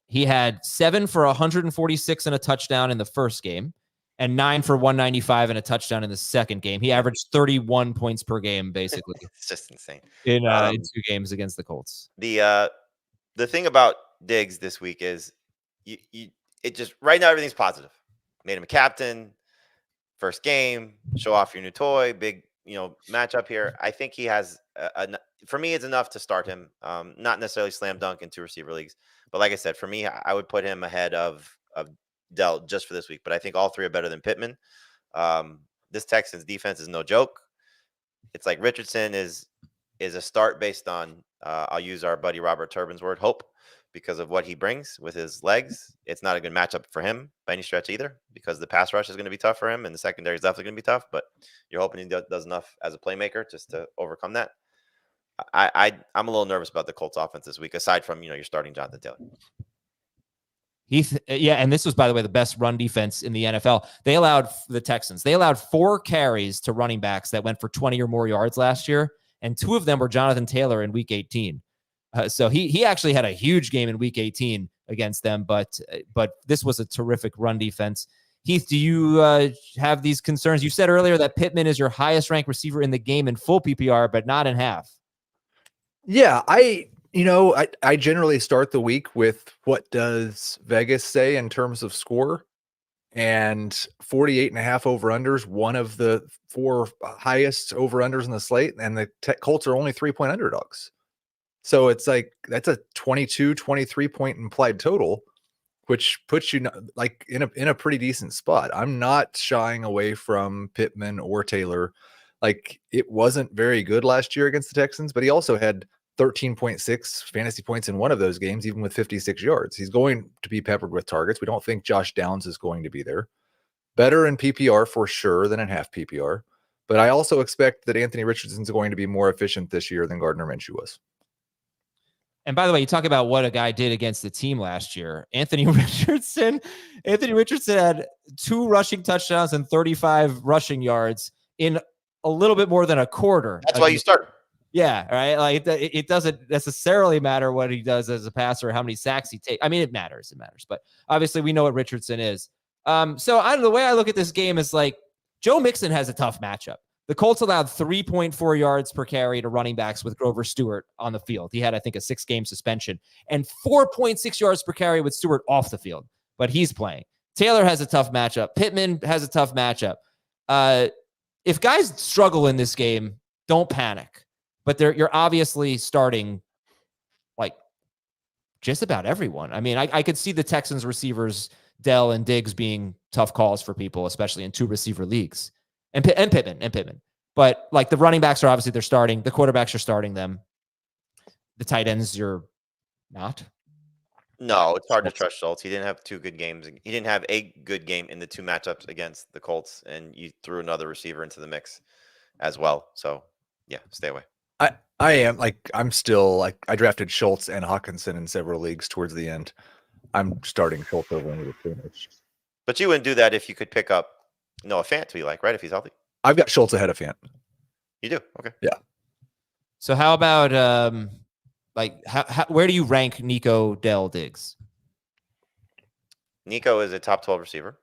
He had 7 for 146 and a touchdown in the first game, and 9 for 195 and a touchdown in the second game. He averaged 31 points per game, basically. It's just insane. In 2 games against the Colts. The thing about Diggs this week is it just right now everything's positive. Made him a captain, first game, show off your new toy, big matchup here. I think he has for me, it's enough to start him. Not necessarily slam dunk in 2 receiver leagues, but like I said, for me, I would put him ahead of Dell just for this week. But I think all 3 are better than Pittman. This Texans defense is no joke. It's like Richardson is a start based on I'll use our buddy Robert Turbin's word, hope, because of what he brings with his legs. It's not a good matchup for him by any stretch either, because the pass rush is going to be tough for him and the secondary is definitely going to be tough, but you're hoping he does enough as a playmaker just to overcome that. I'm a little nervous about the Colts offense this week, aside from, you're starting Jonathan Taylor. And this was, by the way, the best run defense in the NFL. The Texans allowed 4 carries to running backs that went for 20 or more yards last year, and 2 of them were Jonathan Taylor in week 18. So he actually had a huge game in week 18 against them, but this was a terrific run defense. Heath, do you have these concerns? You said earlier that Pittman is your highest ranked receiver in the game in full PPR, but not in half. Yeah, I generally start the week with what does Vegas say in terms of score, and 48.5 over-unders, one of the 4 highest over-unders in the slate, and the Colts are only 3-point underdogs. So it's like that's a 23 point implied total, which puts you like in a pretty decent spot. I'm not shying away from Pittman or Taylor. Like, it wasn't very good last year against the Texans, but he also had 13.6 fantasy points in one of those games, even with 56 yards. He's going to be peppered with targets. We don't think Josh Downs is going to be there. Better in PPR for sure than in half PPR. But I also expect that Anthony Richardson is going to be more efficient this year than Gardner Minshew was. And by the way, you talk about what a guy did against the team last year. Anthony Richardson had 2 rushing touchdowns and 35 rushing yards in a little bit more than a quarter. That's why you start. Yeah, right. Like it doesn't necessarily matter what he does as a passer or how many sacks he takes. I mean, it matters, but obviously we know what Richardson is. So the way I look at this game is like Joe Mixon has a tough matchup. The Colts allowed 3.4 yards per carry to running backs with Grover Stewart on the field. He had, I think, a 6-game suspension, and 4.6 yards per carry with Stewart off the field, but he's playing. Taylor has a tough matchup. Pittman has a tough matchup. If guys struggle in this game, don't panic. But you're obviously starting like just about everyone. I mean, I could see the Texans receivers, Dell and Diggs, being tough calls for people, especially in 2 receiver leagues. And Pittman. But like the running backs are obviously they're starting. The quarterbacks are starting them. The tight ends, you're not. No, it's hard to trust Schultz. He didn't have 2 good games. He didn't have a good game in the 2 matchups against the Colts, and you threw another receiver into the mix as well. So, yeah, stay away. I'm still like I drafted Schultz and Hawkinson in several leagues towards the end. I'm starting Schultz over into the finish. But you wouldn't do that if you could pick up Noah Fant, who you like, right? If he's healthy. I've got Schultz ahead of Fant. You do? Okay. Yeah. So how about where do you rank Nico Dell Diggs? Nico is a top 12 receiver.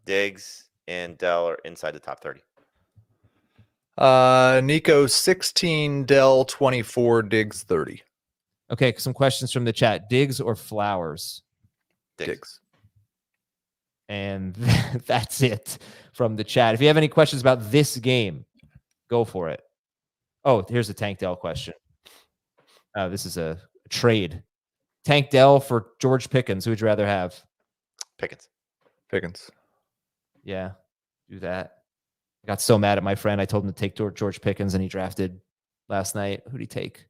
Diggs and Dell are inside the top 30. Nico 16, Dell 24, Diggs 30. Okay, some questions from the chat. Diggs or Flowers? Diggs. And that's it from the chat. If you have any questions about this game, go for it. Oh, here's a Tank Dell question. This is a trade. Tank Dell for George Pickens. Who would you rather have? Pickens. Yeah, do that. I got so mad at my friend. I told him to take George Pickens, and he drafted last night. Who'd he take?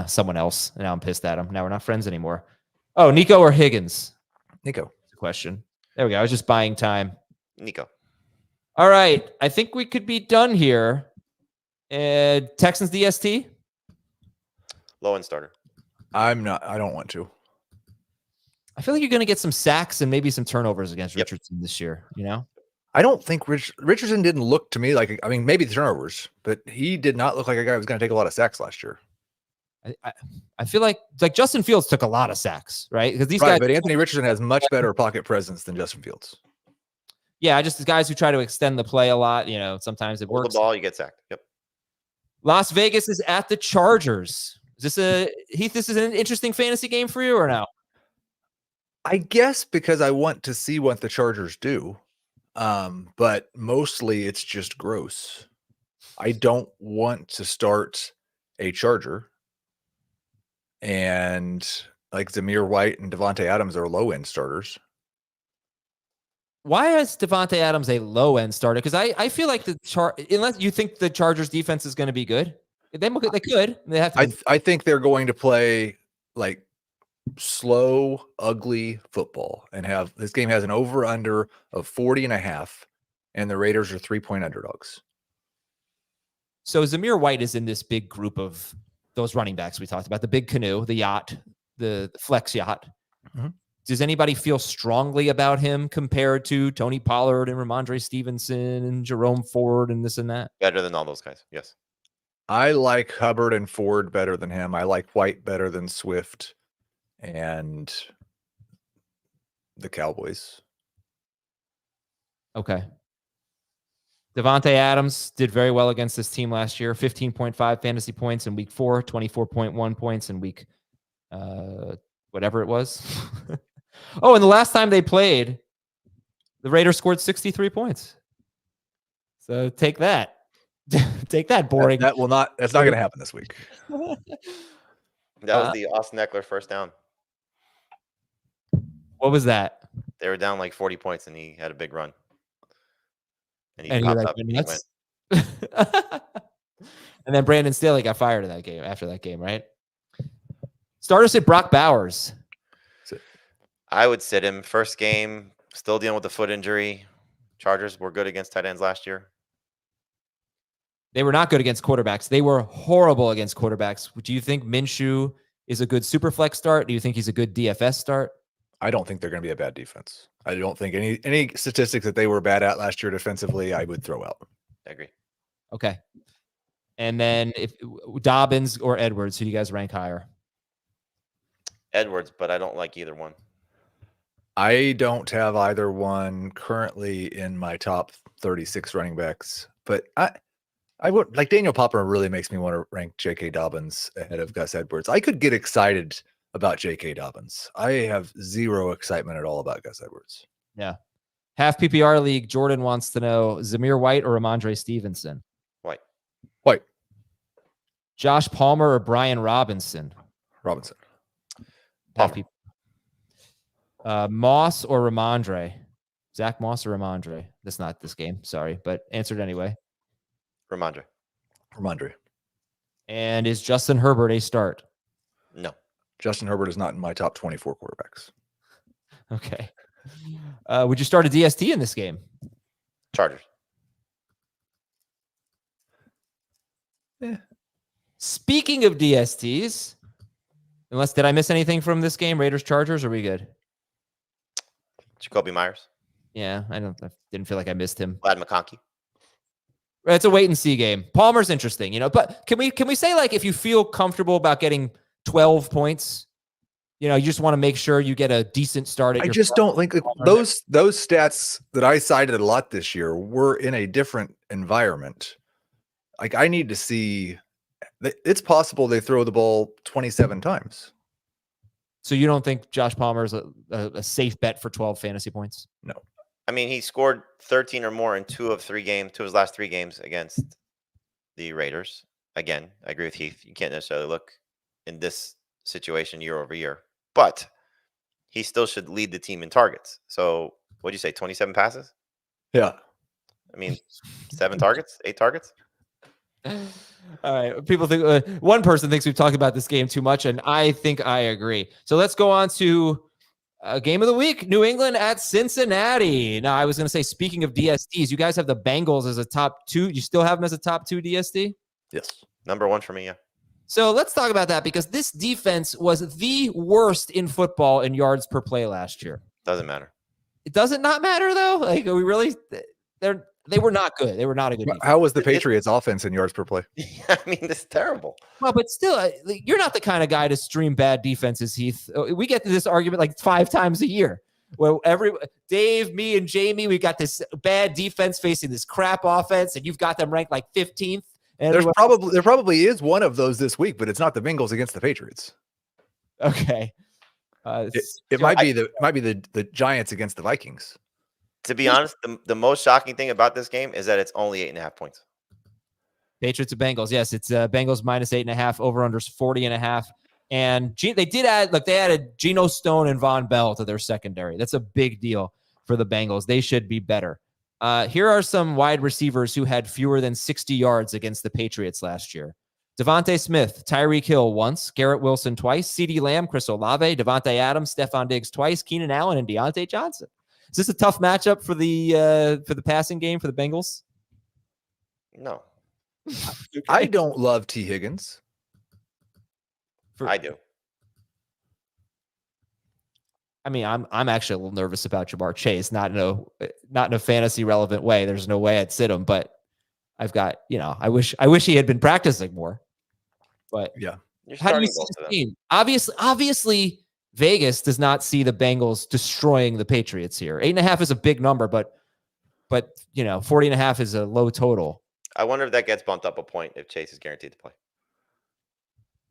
Someone else. And now I'm pissed at him. Now we're not friends anymore. Oh, Nico or Higgins? Nico. That's a question. There we go. I was just buying time. Nico. All right. I think we could be done here. Texans DST? Low end starter. I'm not. I don't want to. I feel like you're going to get some sacks and maybe some turnovers against Richardson this year, you know? I don't think Richardson didn't look to me like, I mean, maybe the turnovers, but he did not look like a guy who was going to take a lot of sacks last year. I feel like Justin Fields took a lot of sacks, right? Because these guys, but Anthony Richardson has much better pocket presence than Justin Fields. Yeah, just the guys who try to extend the play a lot, you know, sometimes it works. The ball, you get sacked. Yep. Las Vegas is at the Chargers. Is this Heath, this is an interesting fantasy game for you or no? I guess because I want to see what the Chargers do. But mostly it's just gross. I don't want to start a Charger. And like Zamir White and Devontae Adams are low end starters. Why is Devontae Adams a low end starter? Because I feel like unless you think the Chargers defense is going to be good, they could. They have to. I think they're going to play like slow, ugly football and have this game has an over under of 40.5, and the Raiders are 3-point underdogs. So Zamir White is in this big group of those running backs we talked about, the big canoe, the yacht, the flex yacht. Mm-hmm. Does anybody feel strongly about him compared to Tony Pollard and Rhamondre Stevenson and Jerome Ford and this and that? Better than all those guys. Yes. I like Hubbard and Ford better than him. I like White better than Swift and the Cowboys. Okay. Devontae Adams did very well against this team last year. 15.5 fantasy points in week 4, 24.1 points in week whatever it was. Oh, and the last time they played, the Raiders scored 63 points. So take that. Take that, boring. That's not going to happen this week. That was the Austin Eckler first down. What was that? They were down like 40 points, and he had a big run. And he and popped like, up and he went. And then Brandon Staley got fired in that game after that game, right? Starter sit Brock Bowers. I would sit him. First game, still dealing with the foot injury. Chargers were good against tight ends last year. They were not good against quarterbacks. They were horrible against quarterbacks. Do you think Minshew is a good super flex start? Do you think he's a good DFS start? I don't think they're going to be a bad defense. I don't think any statistics that they were bad at last year defensively, I would throw out. I agree. Okay. And then if Dobbins or Edwards, who do you guys rank higher? Edwards, but I don't like either one. I don't have either one currently in my top 36 running backs, but I would like Daniel Popper really makes me want to rank J.K. Dobbins ahead of Gus Edwards. I could get excited about J.K. Dobbins. I have zero excitement at all about Gus Edwards. Yeah. Half PPR league. Jordan wants to know Zamir White or Rhamondre Stevenson? White. Josh Palmer or Brian Robinson? Robinson. Moss or Rhamondre? Zach Moss or Rhamondre? That's not this game. Sorry, but answered anyway. Rhamondre. And is Justin Herbert a start? No. Justin Herbert is not in my top 24 quarterbacks. Okay. Would you start a DST in this game? Chargers. Speaking of DSTs, did I miss anything from this game? Raiders Chargers, are we good? Jacoby Myers. Yeah, I didn't feel like I missed him. Vlad McConkey. It's a wait and see game. Palmer's interesting, but can we say, like, if you feel comfortable about getting 12 points, you just want to make sure you get a decent start at I just don't think those stats that I cited a lot this year were in a different environment. Like, I need to see it's possible they throw the ball 27 times. So you don't think Josh Palmer is a safe bet for 12 fantasy points? No. I mean, he scored 13 or more in two of his last 3 games against the Raiders. Again, I agree with Heath. You can't necessarily look in this situation year over year, but he still should lead the team in targets. So what'd you say, 27 passes? Yeah. I mean, 7 targets, 8 targets? All right. People think one person thinks we've talked about this game too much, and I think I agree. So let's go on to game of the week: New England at Cincinnati. Now, I was going to say, speaking of DSTs, you guys have the Bengals as a top 2. You still have them as a top 2 DST? Yes. Number 1 for me. Yeah. So let's talk about that, because this defense was the worst in football in yards per play last year. Doesn't matter. It doesn't not matter though. Like, are we really? They were not good. They were not a good defense. How was the Patriots offense in yards per play? I mean, this is terrible. Well, but still, you're not the kind of guy to stream bad defenses, Heath. We get to this argument like 5 times a year. Where Dave, me, and Jamie, we got this bad defense facing this crap offense, and you've got them ranked like 15th. And there probably is one of those this week, but it's not the Bengals against the Patriots. Okay. It might be the Giants against the Vikings. To be honest, the most shocking thing about this game is that it's only 8.5 points. Patriots and Bengals. Yes, it's Bengals minus 8.5, over-unders 40.5. And they did they added Geno Stone and Von Bell to their secondary. That's a big deal for the Bengals. They should be better. Here are some wide receivers who had fewer than 60 yards against the Patriots last year. Devontae Smith, Tyreek Hill once, Garrett Wilson twice, CeeDee Lamb, Chris Olave, Devontae Adams, Stephon Diggs twice, Keenan Allen, and Deontay Johnson. Is this a tough matchup for the passing game for the Bengals? No. Okay. I don't love T. Higgins. I do. I mean, I'm actually a little nervous about Jamar Chase, not in a fantasy relevant way. There's no way I'd sit him, but I've got, I wish he had been practicing more. But yeah, how do you see the team? Obviously, Vegas does not see the Bengals destroying the Patriots here. 8.5 is a big number, but 40.5 is a low total. I wonder if that gets bumped up a point if Chase is guaranteed to play.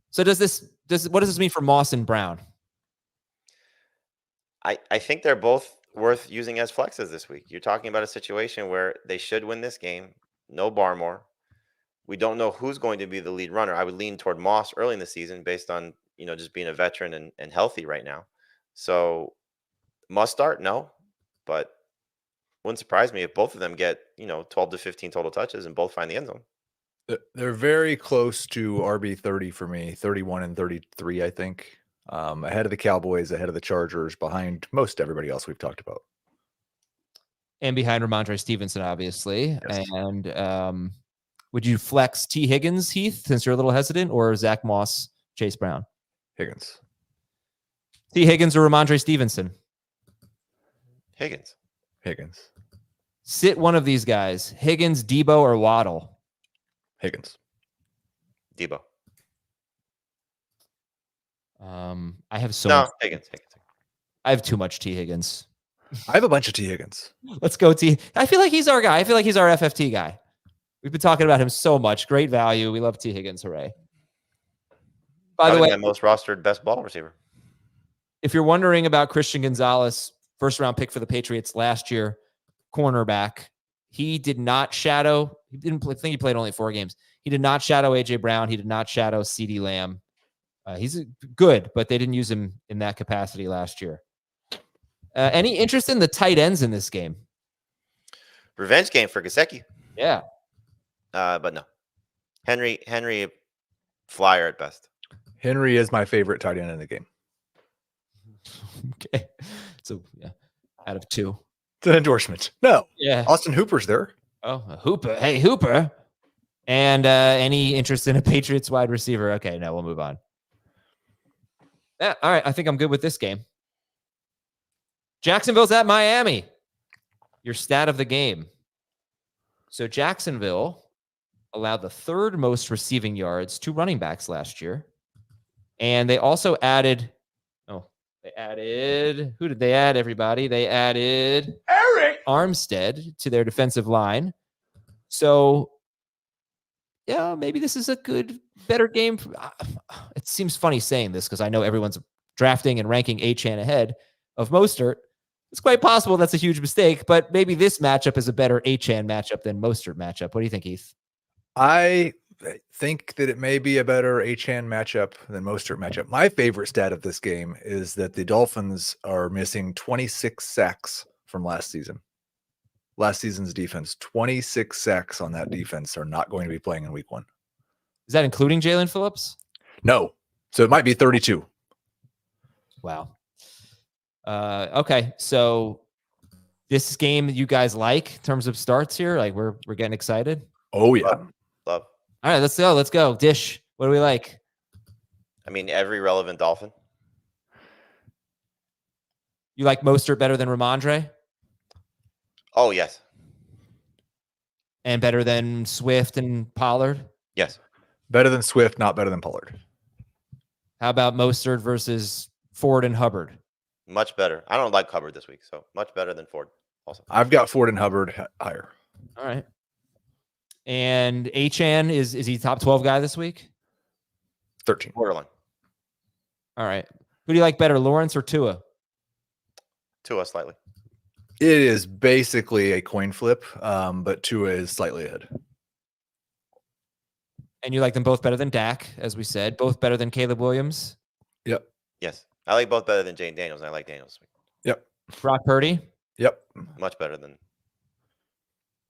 So what does this mean for Moss and Brown? I think they're both worth using as flexes this week. You're talking about a situation where they should win this game. No Barmore. We don't know who's going to be the lead runner. I would lean toward Moss early in the season based on, just being a veteran and healthy right now. So must start? No, but wouldn't surprise me if both of them get, 12 to 15 total touches and both find the end zone. They're very close to RB 30 for me, 31 and 33, I think. Ahead of the Cowboys, ahead of the Chargers, behind most everybody else we've talked about. And behind Rhamondre Stevenson, obviously. Yes. And would you flex T. Higgins, Heath, since you're a little hesitant, or Zach Moss, Chase Brown? Higgins. T. Higgins or Rhamondre Stevenson? Higgins. Sit one of these guys. Higgins, Debo, or Waddle? Higgins. Debo. I have much. Higgins. I have too much T. Higgins. I have a bunch of T. Higgins. Let's go T. I feel like he's our guy. I feel like he's our FFT guy. We've been talking about him so much. Great value. We love T. Higgins. Hooray. By the way, my most rostered best ball receiver. If you're wondering about Christian Gonzalez, first round pick for the Patriots last year, cornerback, he did not shadow. He didn't play, I think he played only 4 games. He did not shadow AJ Brown. He did not shadow CeeDee Lamb. He's good, but they didn't use him in that capacity last year. Any interest in the tight ends in this game? Revenge game for Gesicki. Yeah. But no. Henry flyer at best. Henry is my favorite tight end in the game. Okay. So yeah, out of 2. It's an endorsement. No. Yeah. Austin Hooper's there. Oh, a Hooper. Hey, Hooper. And any interest in a Patriots wide receiver? Okay, no, we'll move on. Yeah, all right. I think I'm good with this game. Jacksonville's at Miami. Your stat of the game. So Jacksonville allowed the 3rd most receiving yards to running backs last year. And they also added, who did they add, everybody? They added Eric Armstead to their defensive line. So, yeah, maybe this is a better game. It seems funny saying this because I know everyone's drafting and ranking Achane ahead of Mostert. It's quite possible that's a huge mistake, but maybe this matchup is a better Achane matchup than Mostert matchup. What do you think, Heath? I think that it may be a better Achane matchup than Mostert matchup. My favorite stat of this game is that the Dolphins are missing 26 sacks from last season. Last season's defense, 26 sacks on that defense are not going to be playing in week 1. Is that including Jalen Phillips? No. So it might be 32. Wow. Okay. So this game you guys like in terms of starts here? Like we're getting excited. Oh yeah. Love. All right, let's go. Dish. What do we like? I mean, every relevant Dolphin. You like Mostert better than Rhamondre? Oh, yes. And better than Swift and Pollard? Yes. Better than Swift, not better than Pollard. How about Mostert versus Ford and Hubbard? Much better. I don't like Hubbard this week, so much better than Ford. Also, I've got Ford and Hubbard higher. All right. And Achane, is he top 12 guy this week? 13. borderline. All right. Who do you like better, Lawrence or Tua? Tua slightly. It is basically a coin flip, but Tua is slightly ahead. And you like them both better than Dak, as we said. Both better than Caleb Williams. Yep. Yes. I like both better than Jane Daniels, and I like Daniels. Yep. Brock Purdy. Yep. Much better than.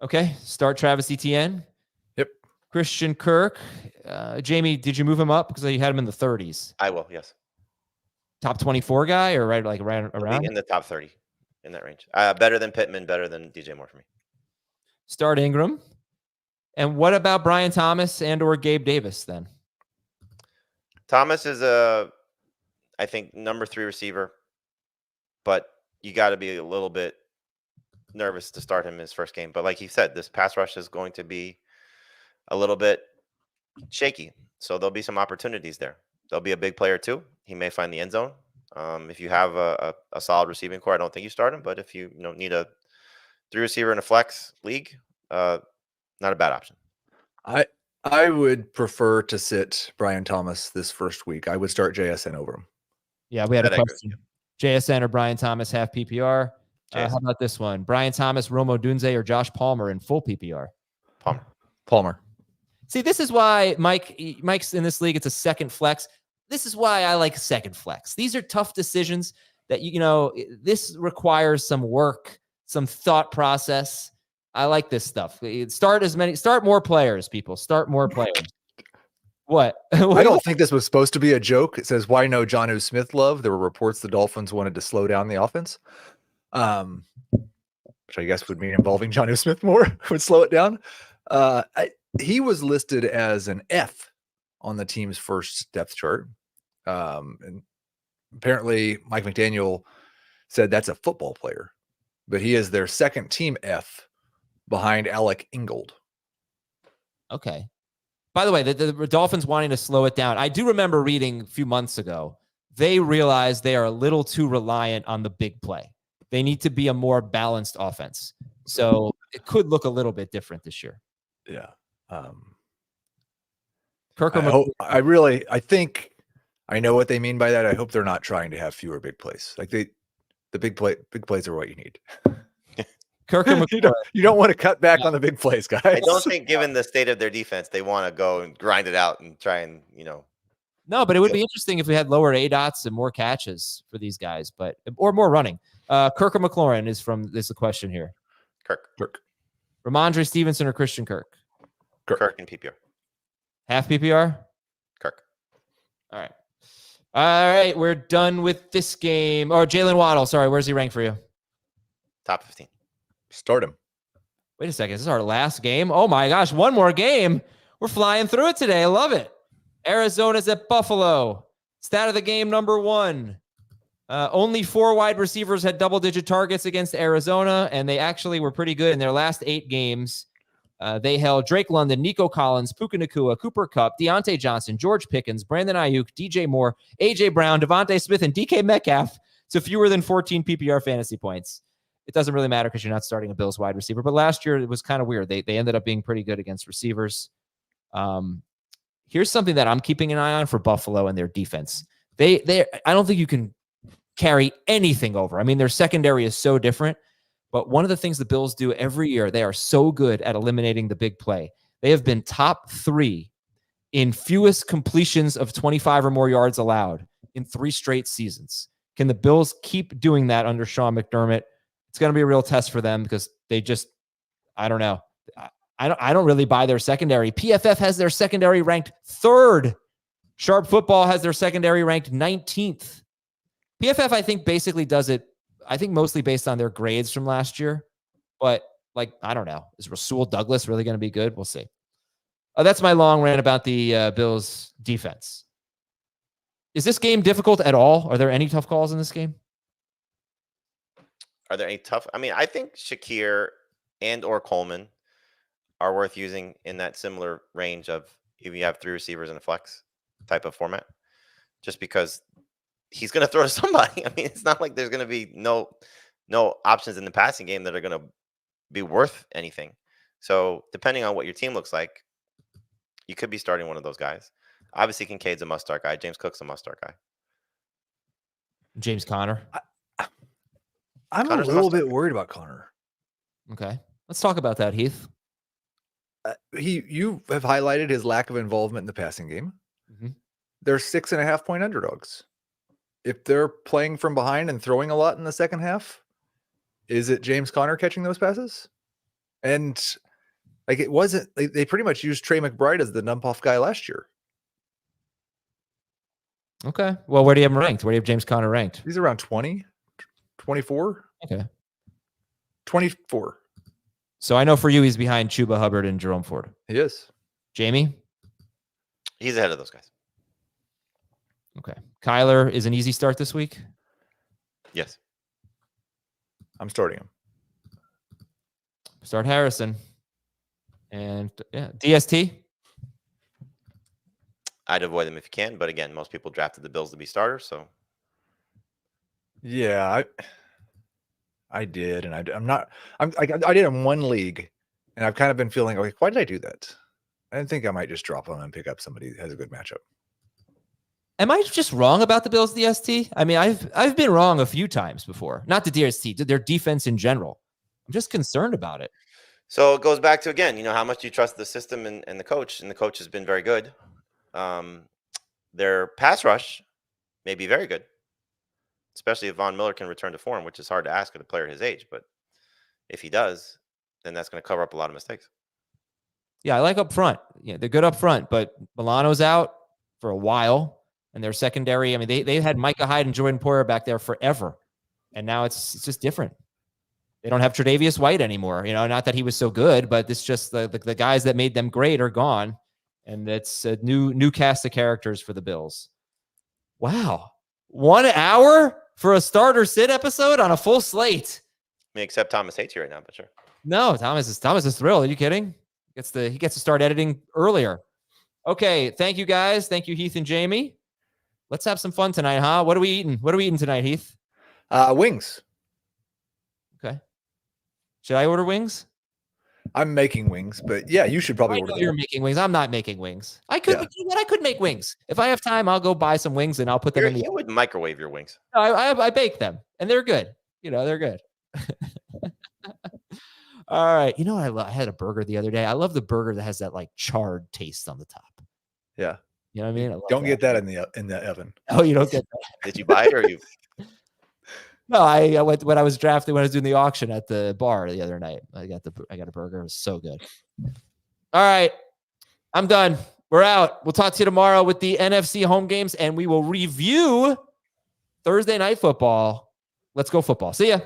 Okay. Start Travis Etienne. Yep. Christian Kirk. Jamie, did you move him up? Because you had him in the 30s. I will, yes. Top 24 guy or right around? In the top 30, in that range. Better than Pittman, better than DJ Moore for me. Start Ingram. And what about Brian Thomas and or Gabe Davis then? Thomas is I think, number 3 receiver, but you got to be a little bit nervous to start him in his first game. But like he said, this pass rush is going to be a little bit shaky. So there'll be some opportunities there. There'll be a big player too. He may find the end zone. If you have a solid receiving core, I don't think you start him. But if you need a 3 receiver in a flex league, not a bad option. I would prefer to sit Brian Thomas this first week. I would start JSN over him. Yeah, we had a question. JSN or Brian Thomas, half PPR. How about this one? Brian Thomas, Romo Dunze, or Josh Palmer in full PPR? Palmer. See, this is why Mike's in this league. It's a second flex. This is why I like second flex. These are tough decisions that, this requires some work, some thought process. I like this stuff. Start more players, people. Start more players. What? I don't think this was supposed to be a joke. It says, why no Jonnu Smith love? There were reports the Dolphins wanted to slow down the offense, which I guess would mean involving Jonnu Smith more would slow it down. He was listed as an F on the team's first depth chart. And apparently Mike McDaniel said that's a football player, but he is their second team F behind Alec Ingold. Okay. By the way, the Dolphins wanting to slow it down. I do remember reading a few months ago, they realized they are a little too reliant on the big play. They need to be a more balanced offense. So it could look a little bit different this year. Yeah. Kirk, I think I know what they mean by that. I hope they're not trying to have fewer big plays. Like the big plays are what you need. Kirk and you don't want to cut back on the big plays, guys. I don't think, given the state of their defense, they want to go and grind it out and try and, No, but it would be interesting if we had lower ADOTs and more catches for these guys, or more running. Kirk or McLaurin is the question here. Kirk. Rhamondre Stevenson or Christian Kirk? Kirk and PPR. Half PPR? Kirk. All right. We're done with this game. Or Jalen Waddle. Sorry, where's he ranked for you? Top 15. Start him. Wait a second. Is this our last game? Oh my gosh, one more game. We're flying through it today. I love it. Arizona's at Buffalo. Stat of the game number 1. Only 4 wide receivers had double-digit targets against Arizona, and they actually were pretty good in their last 8 games. They held Drake London, Nico Collins, Puka Nacua, Cooper Kupp, Deontay Johnson, George Pickens, Brandon Ayuk, DJ Moore, AJ Brown, Devontae Smith, and DK Metcalf to fewer than 14 PPR fantasy points. It doesn't really matter because you're not starting a Bills wide receiver, but last year it was kind of weird. They ended up being pretty good against receivers. Here's something that I'm keeping an eye on for Buffalo and their defense. I don't think you can carry anything over. I mean, their secondary is so different, but one of the things the Bills do every year, they are so good at eliminating the big play. They have been top 3 in fewest completions of 25 or more yards allowed in 3 straight seasons. Can the Bills keep doing that under Sean McDermott? It's going to be a real test for them because they just, I don't know. I don't really buy their secondary. PFF has their secondary ranked 3rd. Sharp Football has their secondary ranked 19th. PFF, I think, basically does it, I think, mostly based on their grades from last year. But, I don't know. Is Rasul Douglas really going to be good? We'll see. That's my long rant about the Bills' defense. Is this game difficult at all? Are there any tough calls in this game? Are there any tough? I mean, I think Shakir and or Coleman are worth using in that similar range of if you have 3 receivers in a flex type of format, just because he's going to throw to somebody. I mean, it's not like there's going to be no options in the passing game that are going to be worth anything. So depending on what your team looks like, you could be starting one of those guys. Obviously, Kincaid's a must-start guy. James Cook's a must-start guy. James Conner. I'm Connor's a a little must-start. bit worried about Conner. Okay. Let's talk about that, Heath. You have highlighted his lack of involvement in the passing game. Mm-hmm. They're 6.5-point underdogs. If they're playing from behind and throwing a lot in the second half, is it James Conner catching those passes? And it wasn't. They pretty much used Trey McBride as the dump-off guy last year. Okay. Well, where do you have him ranked? Where do you have James Conner ranked? He's around 20, 24. Okay. 24. So I know for you, he's behind Chuba, Hubbard, and Jerome Ford. He is. Jamie? He's ahead of those guys. Okay. Kyler is an easy start this week? Yes. I'm starting him. Start Harrison. And DST? I'd avoid them if you can, but again, most people drafted the Bills to be starters, so Yeah, I did, and I did in one league, and I've kind of been feeling like, why did I do that? I think I might just drop him and pick up somebody that has a good matchup. Am I just wrong about the Bills DST? I mean, I've been wrong a few times before. Not the DST, their defense in general. I'm just concerned about it. So it goes back to, again, how much you trust the system and the coach, and the coach has been very good. Their pass rush may be very good, especially if Von Miller can return to form, which is hard to ask of a player his age. But if he does, then that's going to cover up a lot of mistakes. Yeah, I like up front. Yeah, they're good up front, but Milano's out for a while, and their secondary, I mean, they had Micah Hyde and Jordan Poyer back there forever, and now it's just different. They don't have Tre'Davious White anymore. Not that he was so good, but it's just the guys that made them great are gone, and it's a new cast of characters for the Bills. Wow. 1 hour for a starter sit episode on a full slate. I mean, except Thomas hates you right now, but sure. No, Thomas is thrilled. Are you kidding? He gets to start editing earlier. Okay, thank you guys. Thank you, Heath and Jamie. Let's have some fun tonight, huh? What are we eating? What are we eating tonight, Heath? Wings. Okay. Should I order wings? I'm making wings, but yeah, you should probably I order know you're them. making wings. I'm not making wings. I could, Yeah. you know what? I could make wings. If I have time, I'll go buy some wings and I'll put them in the You would microwave your wings. I bake them, and they're good. They're good. All right. I had a burger the other day. I love the burger that has that charred taste on the top. Yeah. You know what I mean? I love Don't get that in the oven. Oh, you don't get that. Did you buy it or you? No, I went when I was drafting, when I was doing the auction at the bar the other night. I got a burger. It was so good. All right. I'm done. We're out. We'll talk to you tomorrow with the NFC home games, and we will review Thursday Night Football. Let's go football. See ya.